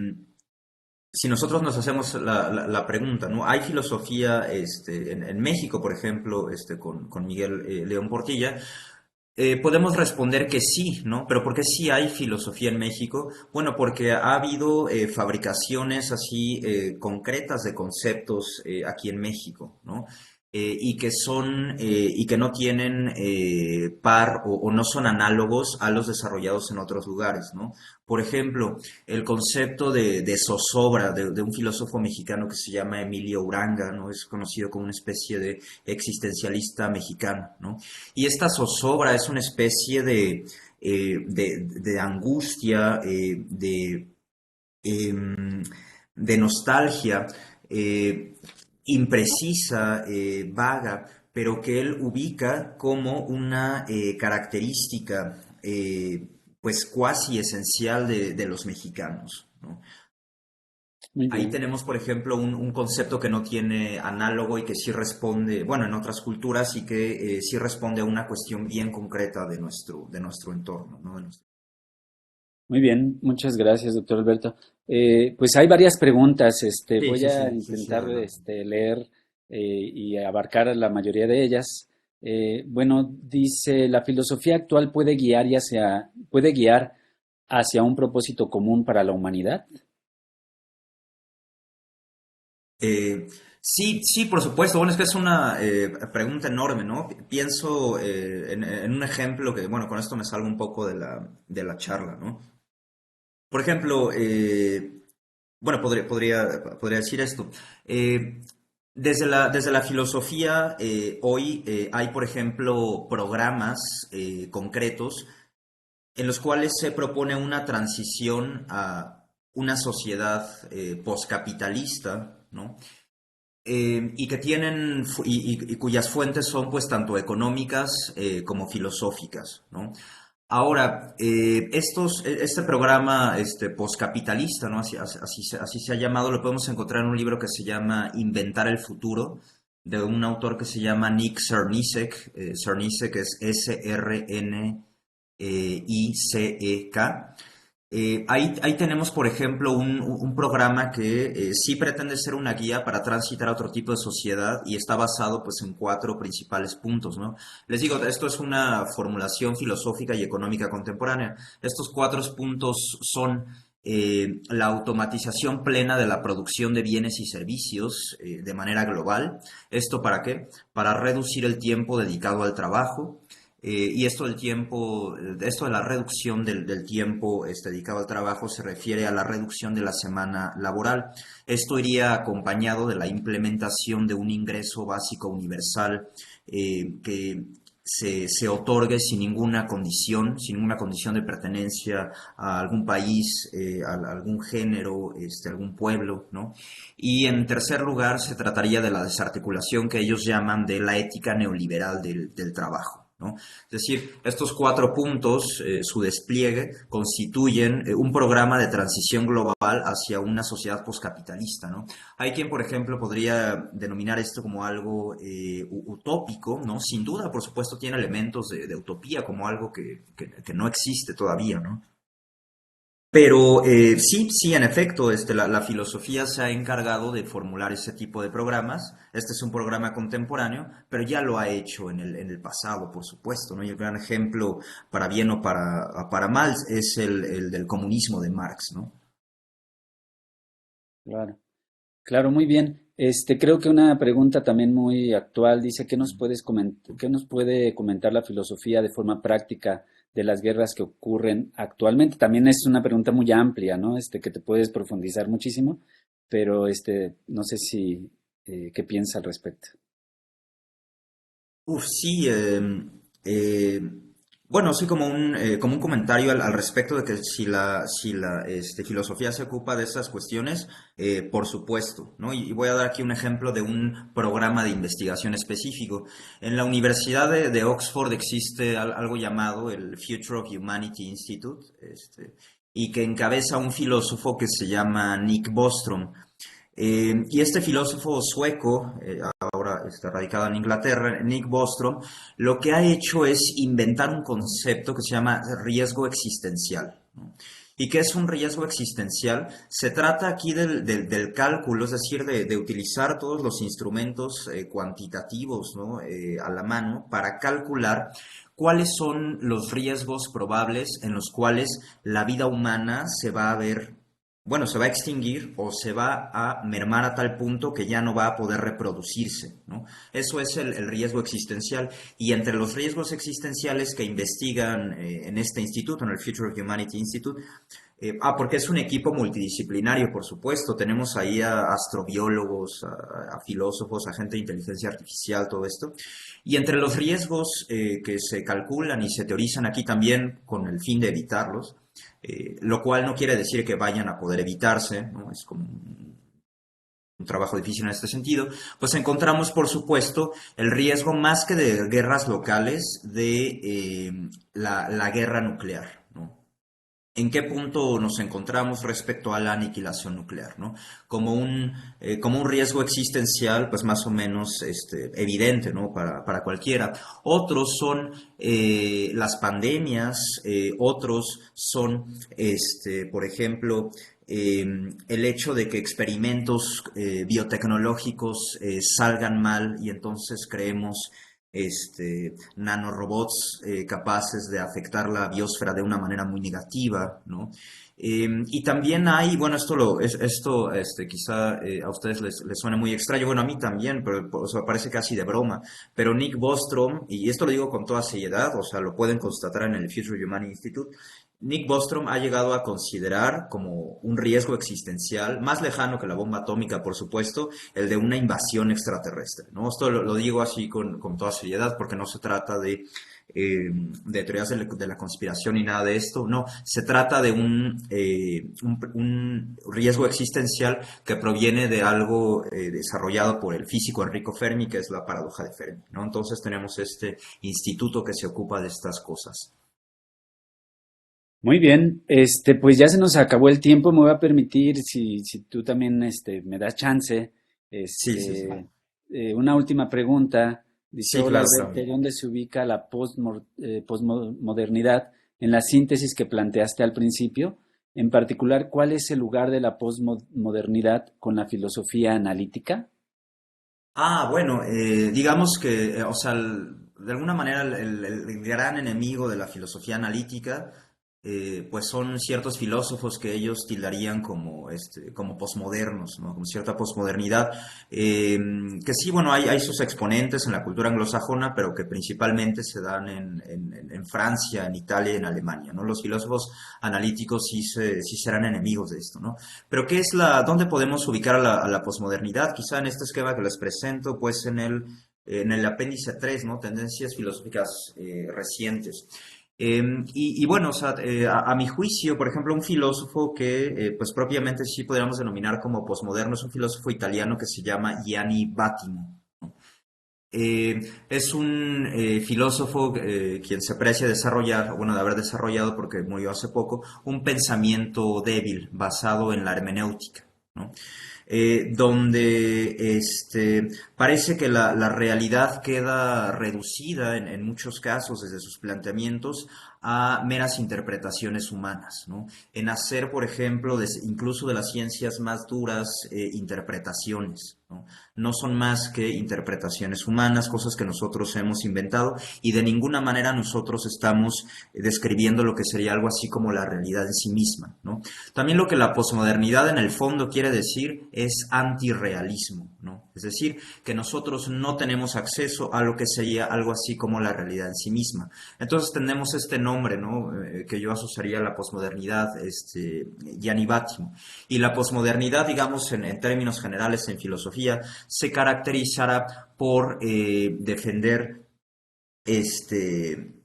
si nosotros nos hacemos la pregunta, ¿no? Hay filosofía en México, por ejemplo, con Miguel León Portilla. Podemos responder que sí, ¿no? Pero ¿por qué sí hay filosofía en México? Bueno, porque ha habido fabricaciones así concretas de conceptos aquí en México, ¿no? Y que y que no tienen par o no son análogos a los desarrollados en otros lugares, ¿no? Por ejemplo, el concepto de zozobra de un filósofo mexicano que se llama Emilio Uranga, ¿no? Es conocido como una especie de existencialista mexicano, ¿no? Y esta zozobra es una especie de angustia, em, de nostalgia eh, imprecisa, vaga, pero que él ubica como una característica pues cuasi esencial de los mexicanos, ¿no? Muy Ahí bien. tenemos, por ejemplo, un concepto que no tiene análogo y que sí responde, bueno, en otras culturas y que sí responde a una cuestión bien concreta de nuestro entorno, ¿no? Muy bien, muchas gracias, doctor Alberto. Pues hay varias preguntas. Sí, Voy sí, a sí, sí, sí, intentar adelante. leer y abarcar la mayoría de ellas. Bueno, dice, la filosofía actual puede guiar hacia un propósito común para la humanidad. Eh, sí, sí, por supuesto. Bueno, es que es una pregunta enorme, ¿no? Pienso en un ejemplo que, bueno, con esto me salgo un poco de la charla, ¿no? Por ejemplo, bueno, podría decir esto. Eh, desde la filosofía, hoy hay, por ejemplo, programas concretos en los cuales se propone una transición a una sociedad poscapitalista, ¿no? Y que tienen y cuyas fuentes son pues tanto económicas como filosóficas, ¿no? Ahora, este programa poscapitalista, ¿no? Así se ha llamado, lo podemos encontrar en un libro que se llama Inventar el futuro, de un autor que se llama Nick Cernicek. Cernicek es Srnicek. Ahí tenemos, por ejemplo, un programa que sí pretende ser una guía para transitar a otro tipo de sociedad y está basado pues en cuatro principales puntos, ¿no? Les digo, esto es una formulación filosófica y económica contemporánea. Estos cuatro puntos son la automatización plena de la producción de bienes y servicios de manera global. ¿Esto para qué? Para reducir el tiempo dedicado al trabajo, y esto del tiempo, esto de la reducción del tiempo dedicado al trabajo se refiere a la reducción de la semana laboral. Esto iría acompañado de la implementación de un ingreso básico universal que se otorgue sin ninguna condición de pertenencia a algún país, a algún género, algún pueblo, ¿no? Y en tercer lugar, se trataría de la desarticulación que ellos llaman de la ética neoliberal del trabajo, ¿no? Es decir, estos cuatro puntos, su despliegue, constituyen un programa de transición global hacia una sociedad poscapitalista, ¿no? Hay quien, por ejemplo, podría denominar esto como algo utópico, ¿no? Sin duda, por supuesto, tiene elementos de utopía como algo que no existe todavía, ¿no? Pero sí, sí, en efecto, la filosofía se ha encargado de formular ese tipo de programas. Este es un programa contemporáneo, pero ya lo ha hecho en el pasado, por supuesto, ¿no? Y el gran ejemplo, para bien o para mal, es el del comunismo de Marx, ¿no? Claro. Claro, muy bien. Creo que una pregunta también muy actual dice, ¿qué nos puede comentar la filosofía de forma práctica de las guerras que ocurren actualmente? También es una pregunta muy amplia, ¿no? Que te puedes profundizar muchísimo, pero no sé si qué piensa al respecto. Uf, sí, eh, bueno, sí, como un comentario al respecto de que si la filosofía se ocupa de esas cuestiones, por supuesto, ¿no? Y voy a dar aquí un ejemplo de un programa de investigación específico. En la Universidad de Oxford existe algo llamado el Future of Humanity Institute, y que encabeza un filósofo que se llama Nick Bostrom. Y este filósofo sueco, ahora está radicado en Inglaterra, Nick Bostrom, lo que ha hecho es inventar un concepto que se llama riesgo existencial, ¿no? ¿Y qué es un riesgo existencial? Se trata aquí del cálculo, es decir, de utilizar todos los instrumentos cuantitativos, ¿no? A la mano para calcular cuáles son los riesgos probables en los cuales la vida humana se va a ver, bueno, se va a extinguir o se va a mermar a tal punto que ya no va a poder reproducirse, ¿no? Eso es el riesgo existencial. Y entre los riesgos existenciales que investigan en este instituto, en el Future of Humanity Institute, porque es un equipo multidisciplinario, por supuesto. Tenemos ahí a astrobiólogos, a filósofos, a gente de inteligencia artificial, todo esto. Y entre los riesgos que se calculan y se teorizan aquí también con el fin de evitarlos, lo cual no quiere decir que vayan a poder evitarse, ¿no? Es como un trabajo difícil en este sentido, pues encontramos, por supuesto, el riesgo más que de guerras locales de la guerra nuclear, ¿no? ¿En qué punto nos encontramos respecto a la aniquilación nuclear, ¿no? Como un riesgo existencial, pues más o menos evidente, ¿no? Para cualquiera. Otros son las pandemias, otros son, por ejemplo, el hecho de que experimentos biotecnológicos salgan mal y entonces creemos nanorobots capaces de afectar la biosfera de una manera muy negativa, ¿no? Y también hay, bueno, quizá a ustedes les suene muy extraño, bueno, a mí también, pero o sea, parece casi de broma, pero Nick Bostrom, y esto lo digo con toda seriedad, o sea, lo pueden constatar en el Future Humanity Institute. Nick Bostrom ha llegado a considerar como un riesgo existencial, más lejano que la bomba atómica, por supuesto, el de una invasión extraterrestre, ¿no? Esto lo digo así con toda seriedad porque no se trata de teorías de la conspiración ni nada de esto, no, se trata de un riesgo existencial que proviene de algo desarrollado por el físico Enrico Fermi, que es la paradoja de Fermi, ¿no? Entonces tenemos este instituto que se ocupa de estas cosas. Muy bien, pues ya se nos acabó el tiempo. Me voy a permitir, si tú también, me das chance, Sí, sí, sí. una última pregunta. Dice, Sí, hola claro, está Alberto, bien. ¿dónde se ubica la posmodernidad en la síntesis que planteaste al principio? En particular, ¿cuál es el lugar de la posmodernidad con la filosofía analítica? Bueno, digamos que, o sea, de alguna manera el gran enemigo de la filosofía analítica, pues son ciertos filósofos que ellos tildarían como posmodernos, ¿no? Como cierta posmodernidad, que sí, bueno, hay sus exponentes en la cultura anglosajona, pero que principalmente se dan en Francia, en Italia y en Alemania, ¿no? Los filósofos analíticos sí serán enemigos de esto, ¿no? Pero ¿dónde podemos ubicar a la posmodernidad? Quizá en este esquema que les presento, pues en el apéndice 3, ¿no? Tendencias filosóficas recientes. Y bueno, o sea, a mi juicio, por ejemplo, un filósofo que pues propiamente sí podríamos denominar como posmoderno es un filósofo italiano que se llama Gianni Battimo. Es un filósofo quien se aprecia desarrollar, bueno, de haber desarrollado, porque murió hace poco, un pensamiento débil basado en la hermenéutica, ¿no? Donde parece que la realidad queda reducida en muchos casos desde sus planteamientos a meras interpretaciones humanas, ¿no? En hacer, por ejemplo, incluso de las ciencias más duras, interpretaciones, ¿no? No son más que interpretaciones humanas, cosas que nosotros hemos inventado y de ninguna manera nosotros estamos describiendo lo que sería algo así como la realidad en sí misma, ¿no? También lo que la posmodernidad en el fondo quiere decir es antirrealismo, ¿no? Es decir, que nosotros no tenemos acceso a lo que sería algo así como la realidad en sí misma. Entonces tenemos este nombre, ¿no? Que yo asociaría a la posmodernidad, Gianni Battimo. Y la posmodernidad, digamos, en términos generales en filosofía, se caracterizará por defender este,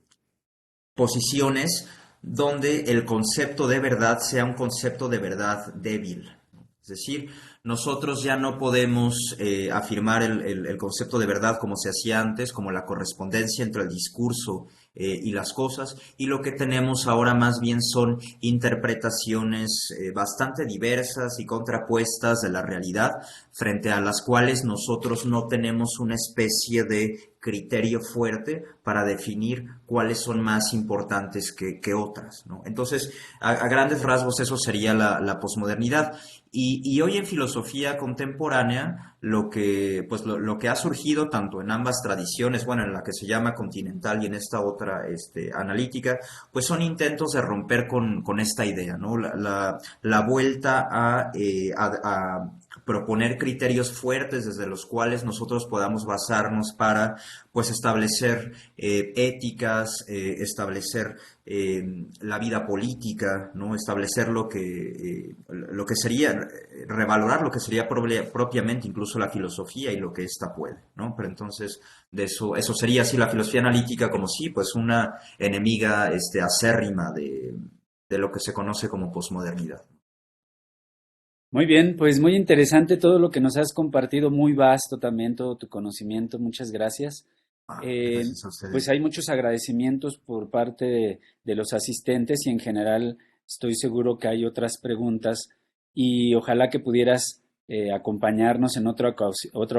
posiciones donde el concepto de verdad sea un concepto de verdad débil. Es decir, nosotros ya no podemos afirmar el concepto de verdad como se hacía antes, como la correspondencia entre el discurso y las cosas, y lo que tenemos ahora más bien son interpretaciones bastante diversas y contrapuestas de la realidad, frente a las cuales nosotros no tenemos una especie de criterio fuerte para definir cuáles son más importantes que otras, ¿no? Entonces, a grandes rasgos eso sería la posmodernidad. Y hoy en filosofía contemporánea, lo que ha surgido tanto en ambas tradiciones, bueno, en la que se llama continental y en esta otra analítica, pues son intentos de romper con esta idea, ¿no? La vuelta a proponer criterios fuertes desde los cuales nosotros podamos basarnos para pues establecer éticas, establecer la vida política, ¿no? Establecer lo que sería, revalorar lo que sería propiamente incluso la filosofía y lo que ésta puede, ¿no? Pero entonces, eso sería así la filosofía analítica como sí, pues una enemiga acérrima de lo que se conoce como posmodernidad. Muy bien, pues muy interesante todo lo que nos has compartido, muy vasto también todo tu conocimiento, muchas gracias. Gracias a Pues ustedes. hay muchos agradecimientos por parte de los asistentes y en general estoy seguro que hay otras preguntas y ojalá que pudieras acompañarnos en otra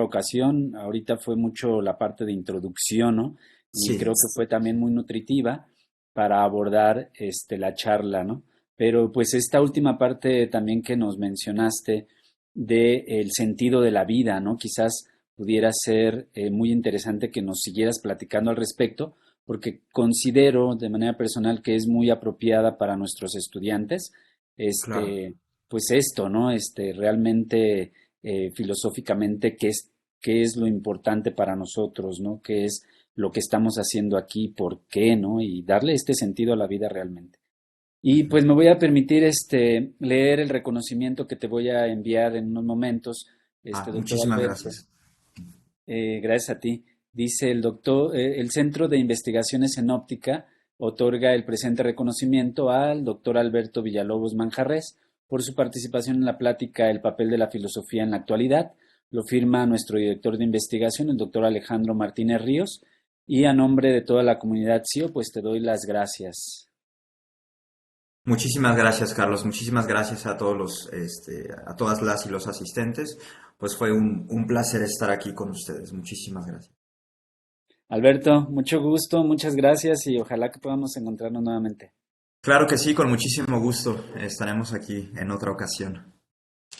ocasión. Ahorita fue mucho la parte de introducción, ¿no? Y Sí, creo que fue también muy nutritiva para abordar la charla, ¿no? Pero pues esta última parte también que nos mencionaste de el sentido de la vida, ¿no? Quizás pudiera ser muy interesante que nos siguieras platicando al respecto, porque considero de manera personal que es muy apropiada para nuestros estudiantes, claro. pues esto, ¿no? Realmente filosóficamente qué es lo importante para nosotros, ¿no? ¿Qué es lo que estamos haciendo aquí? ¿Por qué, no? Y darle este sentido a la vida realmente. Y Ujú. pues me voy a permitir leer el reconocimiento que te voy a enviar en unos momentos, doctor Muchísimas Alberto. gracias. Gracias a ti. Dice el doctor, el Centro de Investigaciones en Óptica otorga el presente reconocimiento al doctor Alberto Villalobos Manjarrés por su participación en la plática El papel de la filosofía en la actualidad. Lo firma nuestro director de investigación, el doctor Alejandro Martínez Ríos, y a nombre de toda la comunidad CIO, pues te doy las gracias. Muchísimas gracias, Carlos. Muchísimas gracias a todos a todas las y los asistentes. Pues fue un placer estar aquí con ustedes. Muchísimas gracias. Alberto, mucho gusto, muchas gracias y ojalá que podamos encontrarnos nuevamente. Claro que sí, con muchísimo gusto. Estaremos aquí en otra ocasión.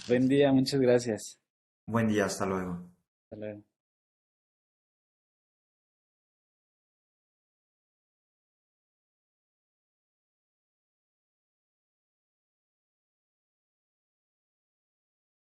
Buen día, muchas gracias. Buen día, hasta luego. Hasta luego.